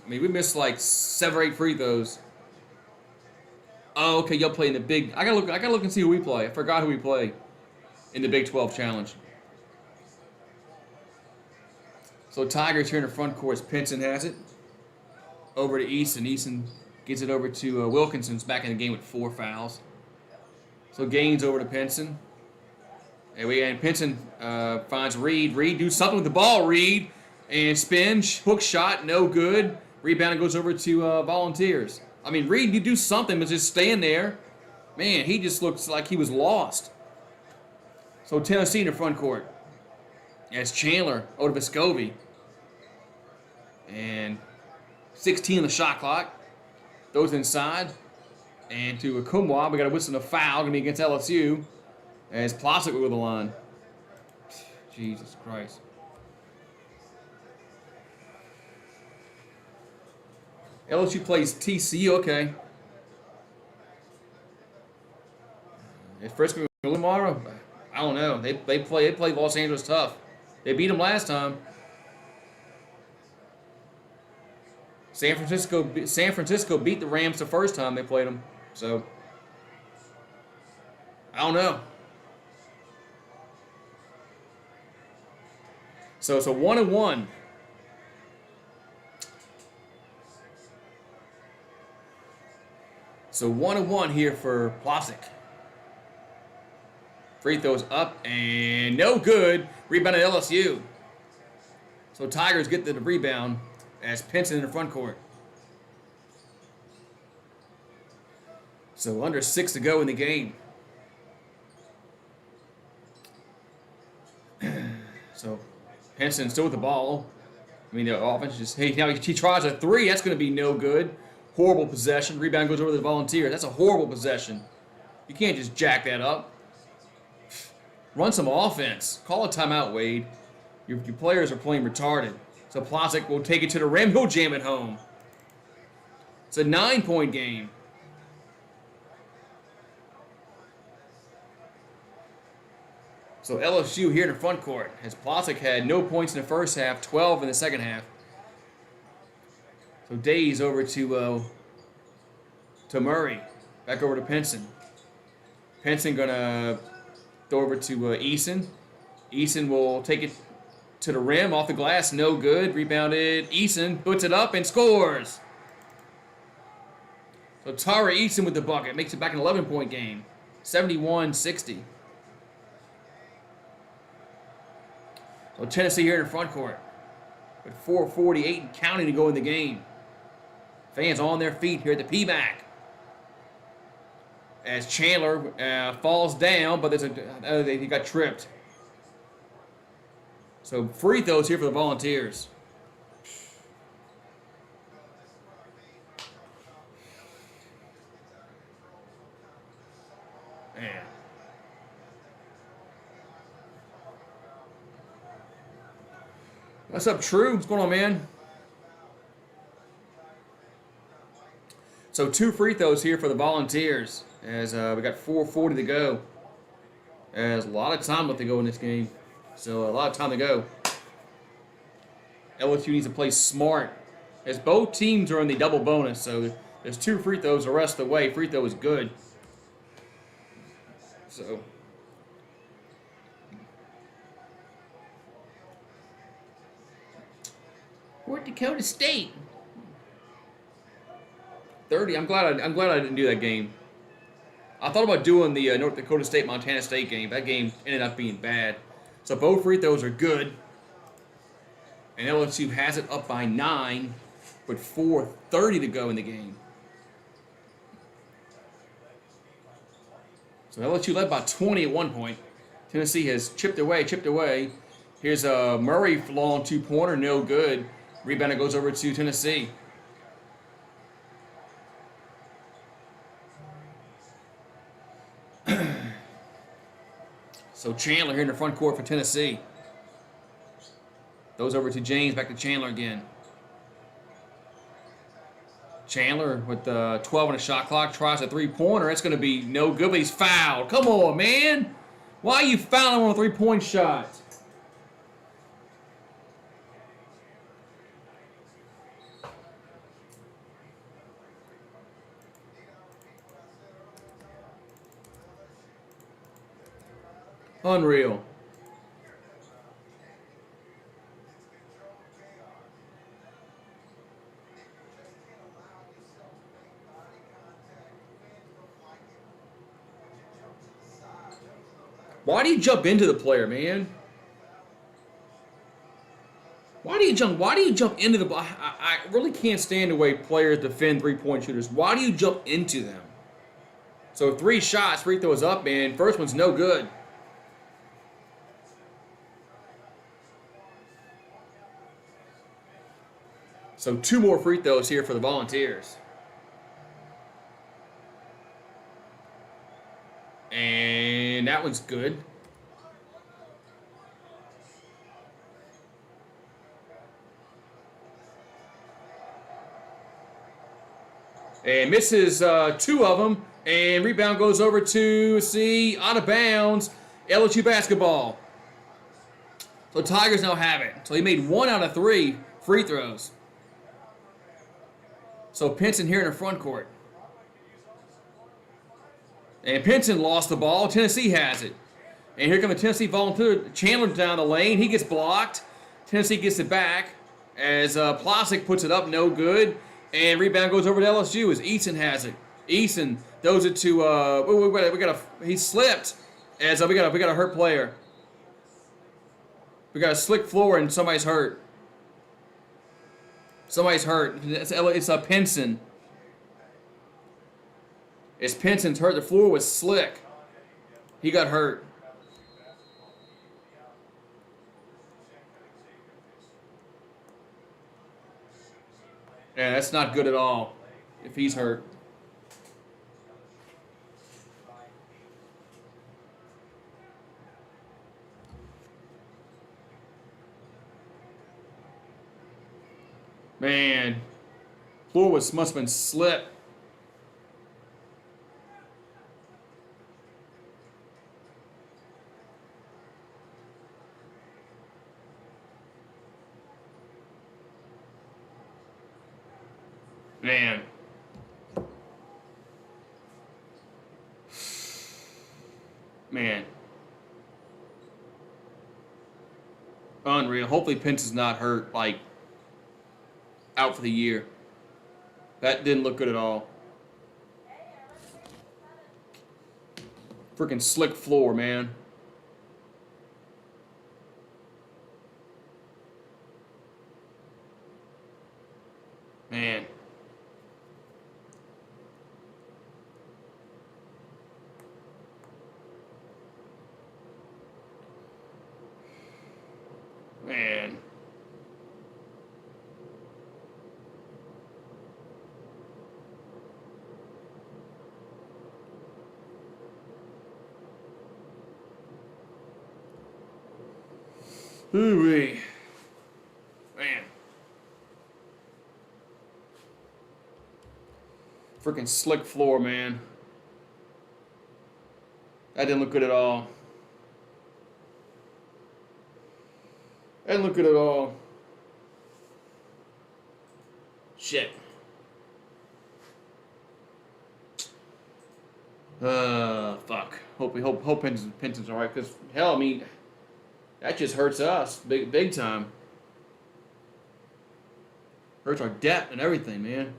We missed like 7 or 8 free throws. Oh, okay, y'all play in the big. I gotta look and see who we play. I forgot who we play in the Big 12 Challenge. So Tigers here in the front court. Pinson has it. Over to Easton. Easton gets it over to Wilkinson's back in the game with 4 fouls. So Gaines over to Pinson. And Pinson finds Reed. Reed, do something with the ball, Reed. And spin, hook shot, no good. Rebound goes over to Volunteers. I mean, Reed, you do something, but just stand there. Man, he just looks like he was lost. So Tennessee in the front court. As Chandler over to Vescovi. And 16 on the shot clock. Throws inside. And to Akumwa, we got a whistle and a foul. Going to be against LSU. As Plavsic over the line. Jesus Christ. LSU plays TCU. Okay. Is Frisco tomorrow? I don't know. They play Los Angeles tough. They beat them last time. San Francisco beat the Rams the first time they played them. So I don't know. So it's a 1-1. So 1-1 here for Plasek. Free throws up and no good. Rebound at LSU. So Tigers get the rebound as Pinson in the front court. So under 6 to go in the game. So Pinson still with the ball. I mean, the offense just, hey, now he tries a three. That's going to be no good. Horrible possession. Rebound goes over to the Volunteers. That's a horrible possession. You can't just jack that up. Run some offense. Call a timeout, Wade. Your players are playing retarded. So Plasek will take it to the rim. He'll jam it home. It's a 9-point game. So LSU here in the front court, as Plasek had no points in the first half, 12 in the second half. So Days over to Murray, back over to Pinson. Pinson gonna throw over to Eason. Eason will take it to the rim, off the glass, no good. Rebounded. Eason puts it up and scores. So Tara Eason with the bucket makes it back an 11-point game, 71-60. So Tennessee here in the front court with 4:48 and counting to go in the game. Fans on their feet here at the PMAC. As Chandler falls down, but he got tripped. So free throws here for the Volunteers. Man. What's up, True? What's going on, man? So 2 free throws here for the Volunteers as we got 4:40 to go. There's a lot of time left to go in this game. So a lot of time to go. LSU needs to play smart as both teams are in the double bonus. So there's 2 free throws the rest of the way. Free throw is good. So North Dakota State. 30. I'm glad I didn't do that game. I thought about doing the North Dakota State Montana State game. That game ended up being bad. So both free throws are good. And LSU has it up by 9 with 4:30 to go in the game. So LSU led by 20 at one point. Tennessee has chipped away. Here's a Murray long 2-pointer, no good. Rebound goes over to Tennessee. So Chandler here in the front court for Tennessee. Those over to James, back to Chandler again. Chandler with 12 on the shot clock, tries a 3-pointer. It's going to be no good, but he's fouled. Come on, man. Why are you fouling on a 3-point shot? Unreal. Why do you jump into the player, man? Why do you jump into the... I really can't stand the way players defend 3-point shooters. Why do you jump into them? So 3 shots, free throws up, man. First one's no good. So 2 more free throws here for the Volunteers. And that one's good. And misses 2 of them. And rebound goes over to, see, out of bounds, LSU basketball. So Tigers now have it. So he made 1 out of 3 free throws. So Pinson here in the front court. And Pinson lost the ball. Tennessee has it. And here comes the Tennessee volunteer. Chandler down the lane. He gets blocked. Tennessee gets it back as Plastic puts it up. No good. And rebound goes over to LSU as Eason has it. Eason throws it to he slipped as we got a hurt player. We got a slick floor and somebody's hurt. Somebody's hurt. It's a Pinson. It's Pinson's hurt. The floor was slick. He got hurt. Yeah, that's not good at all if he's hurt. Man, floor must have been slick. Man. Man. Unreal. Hopefully Pinson's not hurt, like, out for the year. That didn't look good at all. Freaking slick floor, man. Man. Man. Ooh-wee. Man. Freaking slick floor, man. That didn't look good at all. That didn't look good at all. Shit. Fuck. Hope Pinson's alright, because hell, I mean, that just hurts us big time. Hurts our depth and everything, man.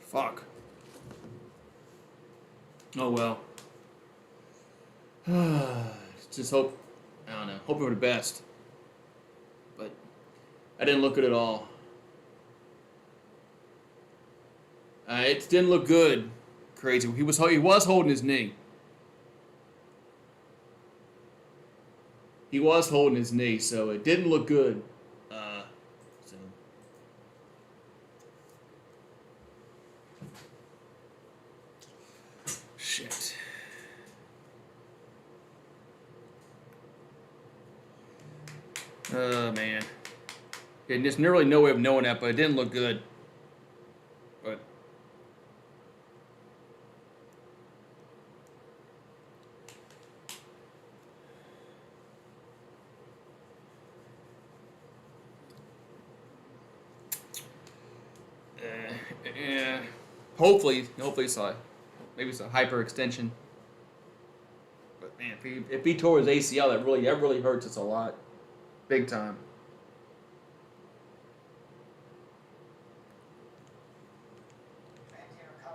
Fuck. Oh well. Just hope, I don't know, hope for the best. But I didn't look good at all. It didn't look good. Crazy. He was holding his knee. He was holding his knee, so it didn't look good. So. Shit. Oh, man. And there's really no way of knowing that, but it didn't look good. But. Yeah. Hopefully maybe it's a hyperextension. But man, if he tore his ACL, that really hurts us a lot, big time.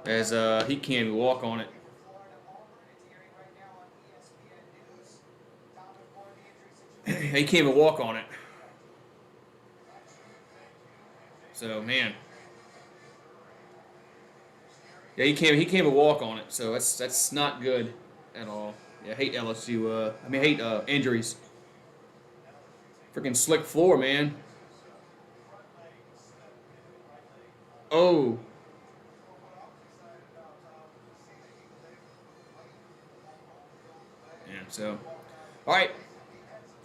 As he can't even walk on it. He can't even walk on it. So man. Yeah, he can't even walk on it, so that's not good at all. Yeah, I hate LSU. I hate injuries. Freaking slick floor, man. Oh. Yeah. So, all right.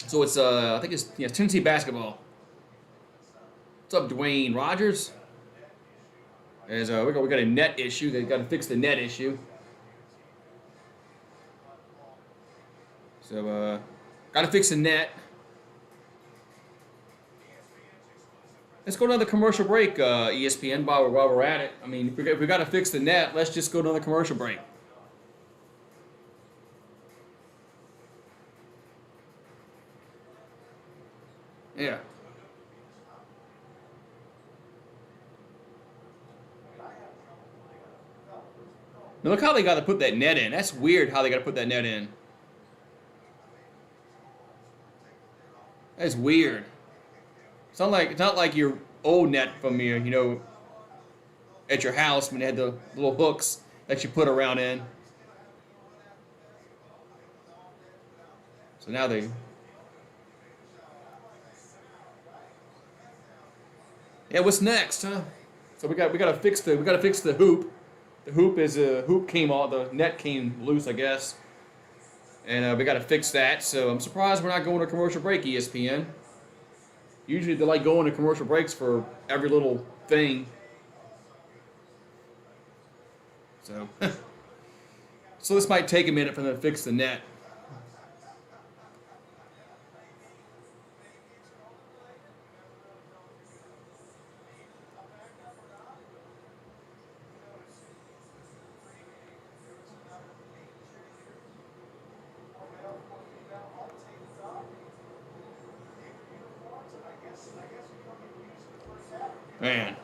So it's I think it's Tennessee basketball. What's up, Dwayne Rogers? As we got a net issue. They got to fix the net issue. So got to fix the net. Let's go to another commercial break, ESPN. While we're at it, I mean, if we got to fix the net, let's just go to another commercial break. Yeah. Now look how they got to put that net in. That's weird how they got to put that net in. That's weird. It's not like your old net from your, at your house when they had the little hooks that you put around in. So now they. Yeah, what's next, huh? So we gotta fix the hoop. The hoop came off. The net came loose, I guess. And we gotta fix that. So I'm surprised we're not going to commercial break, ESPN. Usually they like going to commercial breaks for every little thing. So, so this might take a minute for them to fix the net. Man.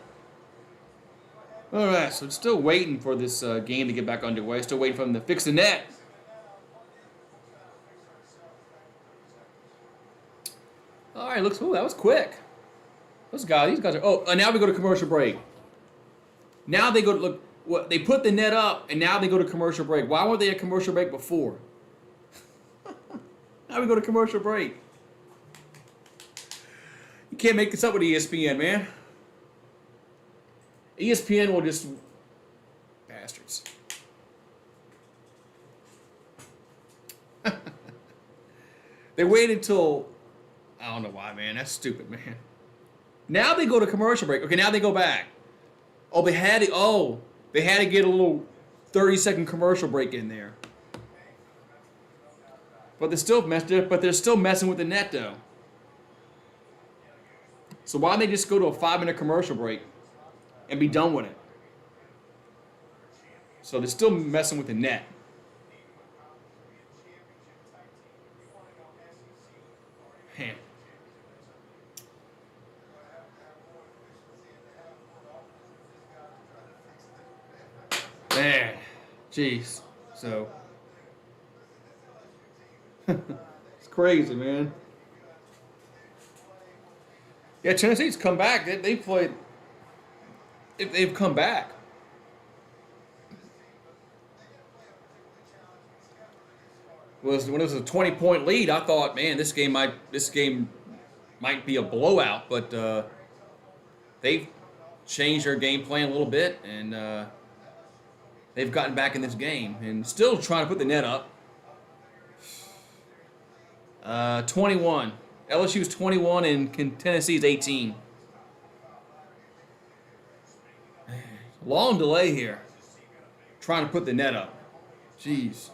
All right, so still waiting for this game to get back underway. Still waiting for them to fix the net. All right, looks. Ooh, that was quick. These guys are. Oh, and now we go to commercial break. Now they go to look. What they put the net up, and now they go to commercial break. Why weren't they at commercial break before? Now we go to commercial break. You can't make this up with ESPN, man. ESPN will just bastards. They waited till I don't know why, man. That's stupid, man. Now they go to commercial break. Okay, now they go back. Oh, they had to get a little 30-second commercial break in there. But they're still messing with the net though. So why don't they just go to a 5-minute commercial break and be done with it? So they're still messing with the net. Man. Man. Jeez. So. It's crazy, man. Yeah, Tennessee's come back. They played. They've come back. When it was a 20-point lead, I thought, man, this game might be a blowout, but they've changed their game plan a little bit, and they've gotten back in this game and still trying to put the net up. 21. LSU's 21 and Tennessee's 18. Long delay here. Trying to put the net up. Jeez.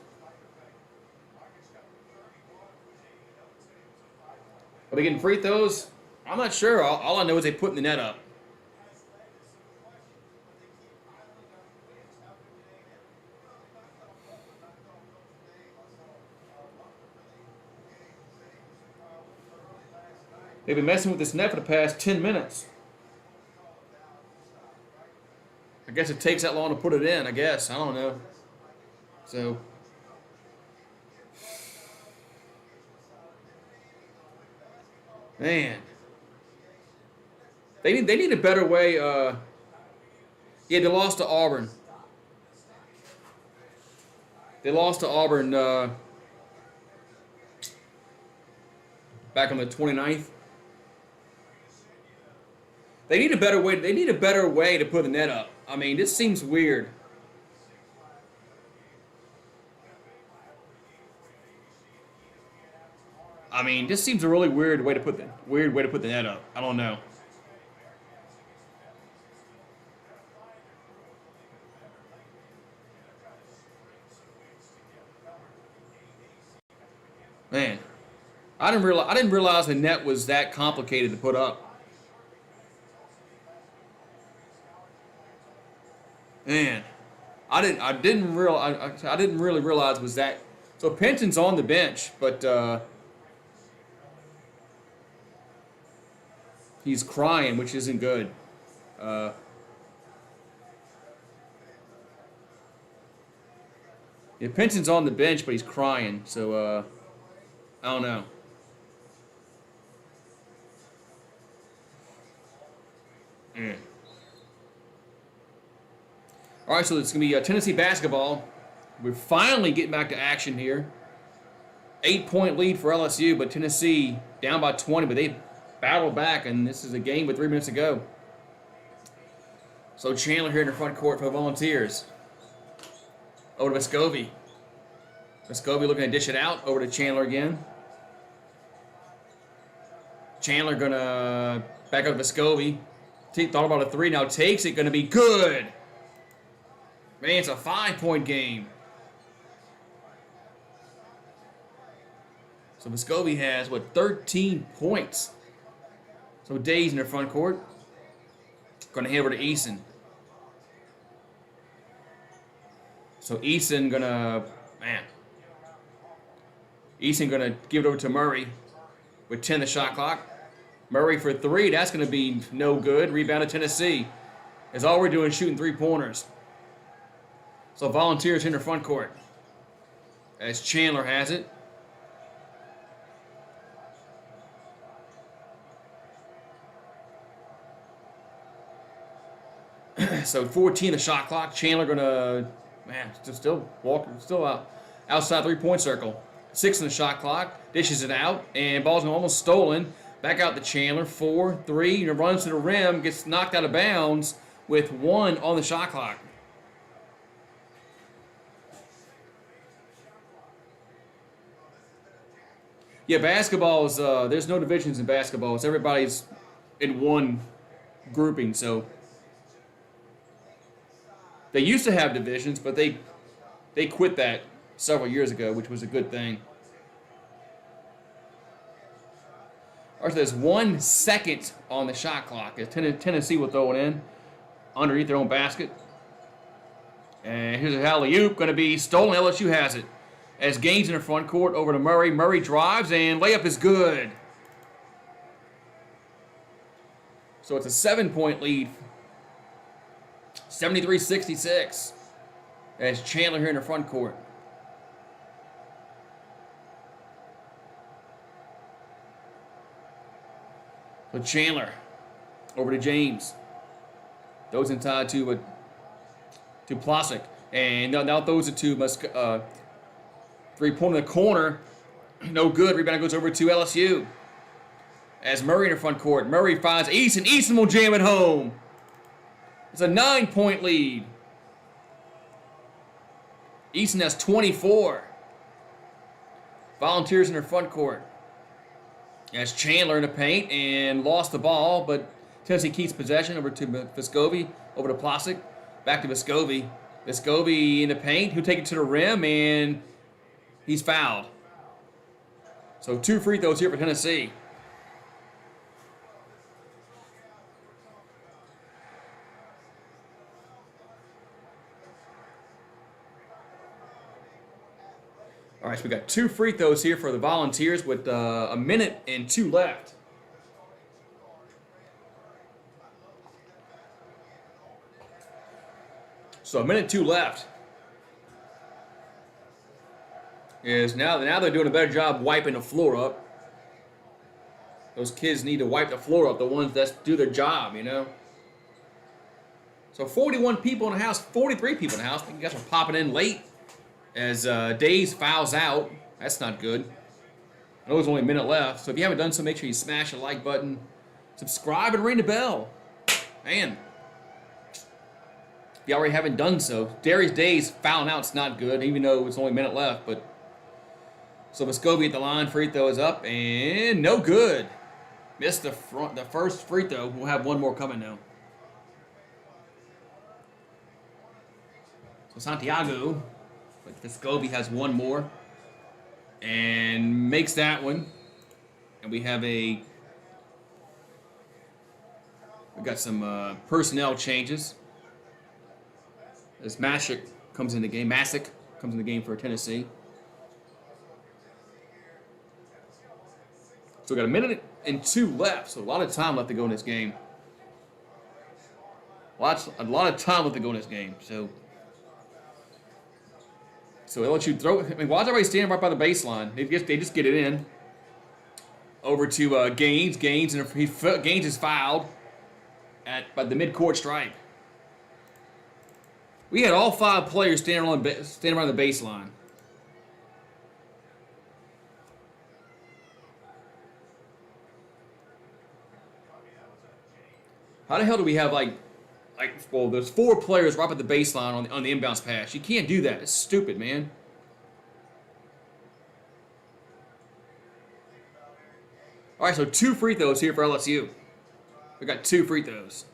Are they getting free throws? I'm not sure. All I know is they putting the net up. They've been messing with this net for the past 10 minutes. I guess it takes that long to put it in, I guess. I don't know. So. Man. They need a better way. Yeah, they lost to Auburn. They lost to Auburn back on the 29th. They need a better way. They need a better way to put the net up. I mean, this seems weird. I mean, this seems a really weird way to put the net up. I don't know. I didn't realize the net was that complicated to put up. Man, I didn't really realize it was that. So Penton's on the bench, but he's crying, which isn't good. Yeah, Penton's on the bench, but he's crying. So I don't know. Mm. All right, so it's going to be Tennessee basketball. We're finally getting back to action here. 8-point lead for LSU, but Tennessee down by 20, but they battled back, and this is a game with 3 minutes to go. So Chandler here in the front court for the Volunteers. Over to Vescovi. Vescovi looking to dish it out. Over to Chandler again. Chandler going to back up to Vescovi. Thought about a 3, now takes it. Going to be good. Man, it's a 5-point game. So Vescovi has, 13 points. So Days in the front court. Going to hand over to Eason. So Eason going to give it over to Murray with 10 the shot clock. Murray for 3, that's going to be no good. Rebound to Tennessee. As all we're doing is shooting 3-pointers. So Volunteers in the front court. As Chandler has it. So 14 the shot clock. Chandler gonna still out outside 3-point circle. 6 in the shot clock. Dishes it out, and ball's almost stolen. Back out to Chandler. 4, 3. Runs to the rim. Gets knocked out of bounds with 1 on the shot clock. Yeah, basketball is, there's no divisions in basketball. It's everybody's in one grouping, so. They used to have divisions, but they quit that several years ago, which was a good thing. All right, so there's 1 second on the shot clock. Tennessee will throw it in underneath their own basket. And here's a alley-oop, going to be stolen. LSU has it. As Gaines in the front court, over to Murray. Murray drives, and layup is good. So it's a 7-point lead. 73-66. As Chandler here in the front court. So Chandler over to James. Throws inside to Plosick. And now throws it to 3-point in the corner. No good. Rebound goes over to LSU. As Murray in the front court. Murray finds Eason. Eason will jam it home. It's a 9-point lead. Eason has 24. Volunteers in their front court. As Chandler in the paint and lost the ball, but Tennessee keeps possession over to Vescovi, over to Plosick, back to Vescovi. Vescovi in the paint. He'll take it to the rim, and he's fouled. So 2 free throws here for Tennessee. All right, so we got 2 free throws here for the Volunteers with 1 minute and 2 left. So 1 minute 2 left. Now they're doing a better job wiping the floor up. Those kids need to wipe the floor up, the ones that do their job, you know. So 41 people in the house, 43 people in the house. I think you guys are popping in late. As Days fouls out. That's not good. I know there's only a minute left, so if you haven't done so, make sure you smash the like button, subscribe, and ring the bell. Man, if you already haven't done so, Darius Days fouling out's not good, even though it's only a minute left. But so Vescovi at the line, free throw is up, and no good. Missed the first free throw. We'll have 1 more coming now. So Santiago. But Vescovi has 1 more and makes that one. And we got some personnel changes. As Masick comes in the game. Masick comes in the game for Tennessee. So we got 1:02 left. So a lot of time left to go in this game. A lot of time left to go in this game. So they let you throw. I mean, why is everybody standing right by the baseline? They just get it in. Over to Gaines. Gaines is fouled by the midcourt stripe. We had all 5 players standing around the baseline. How the hell do we have well, there's 4 players right at the baseline on the inbounds pass. You can't do that. It's stupid, man. All right, so 2 free throws here for LSU. We got 2 free throws.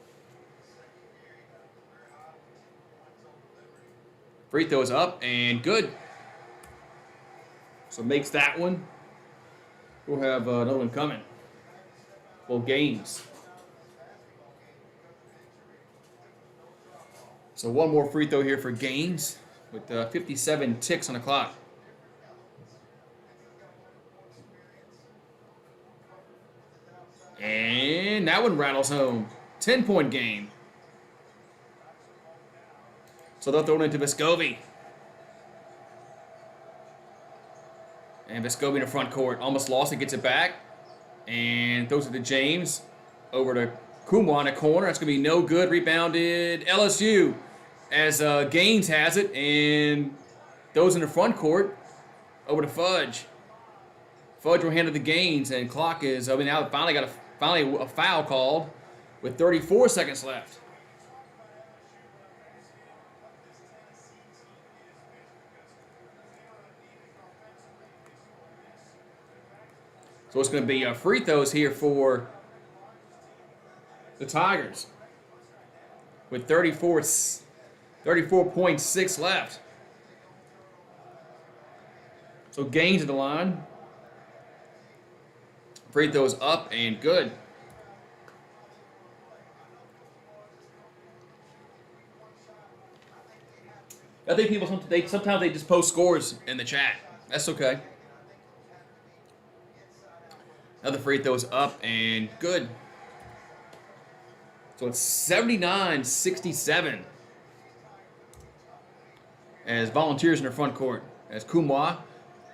Free throws up and good. So makes that one. We'll have another one coming. Well, Gaines. So one more free throw here for Gaines with 57 ticks on the clock. And that one rattles home. 10-point game. So they'll throw it into Vescovi. And Vescovi in the front court. Almost lost it, gets it back. And throws it to James. Over to Kumwa in the corner. That's going to be no good. Rebounded LSU. As Gaines has it. And those in the front court. Over to Fudge. Fudge will hand it to Gaines. And clock is, now finally got a foul called with 34 seconds left. So it's going to be free throws here for the Tigers with 34.6 left. So Gaines at the line. Free throws up and good. I think people sometimes they just post scores in the chat. That's okay. Another free throws up and good. So it's 79-67. As Volunteers in their front court. As Kumwa,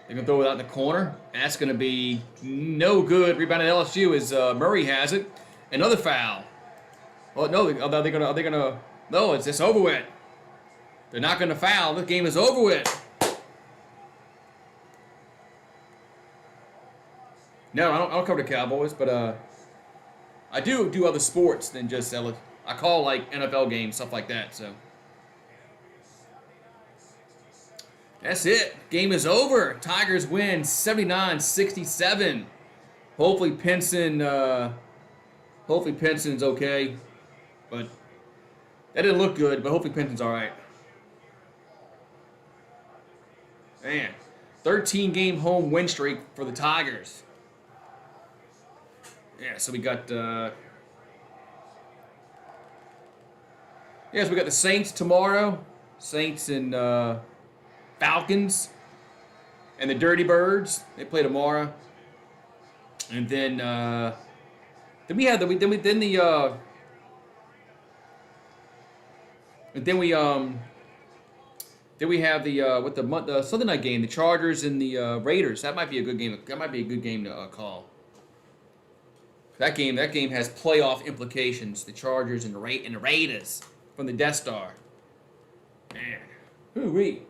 they're going to throw it out in the corner. And that's going to be no good. Rebounded LSU as Murray has it. Another foul. Oh, no, are they going to... No, it's over with. They're not going to foul. The game is over with. No, I don't cover the Cowboys, but I do other sports than just LSU. I call like NFL games, stuff like that, so... That's it. Game is over. Tigers win 79-67. Hopefully Pinson's okay. But that didn't look good, but hopefully Pinson's all right. Man, 13-game home win streak for the Tigers. Yeah, so we got so we got the Saints tomorrow. Saints and Falcons and the Dirty Birds. They play tomorrow, and then we have the Sunday night game, the Chargers and the Raiders. That might be a good game. That might be a good game to call. That game has playoff implications. The Chargers and the Raiders from the Death Star. Man, hoo-wee.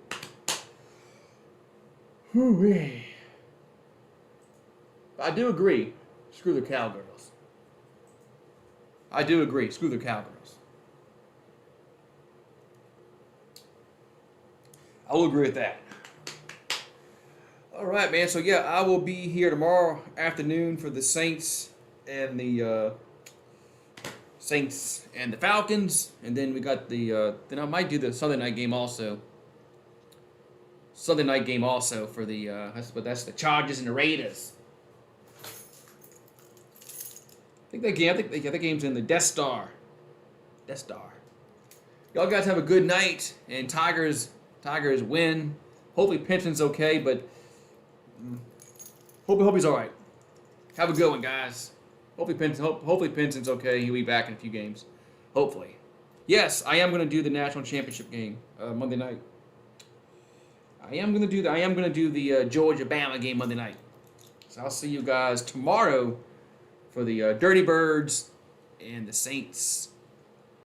Hoo-wee. I do agree. Screw the Cowgirls. I do agree. Screw the Cowgirls. I will agree with that. All right, man. So, yeah, I will be here tomorrow afternoon for the Saints and the Falcons. And then we got then I might do the Sunday night game also. Sunday night game also for that's the Chargers and the Raiders. think that game. I think the game's in the Death Star. Death Star. Y'all guys have a good night, and Tigers win. Hopefully Pinson's okay, but hope he's all right. Have a good one, guys. Hopefully Pinson's okay. He'll be back in a few games. Hopefully. Yes, I am going to do the national championship game Monday night. I am going to do the Georgia-Bama game Monday night. So I'll see you guys tomorrow for the Dirty Birds and the Saints.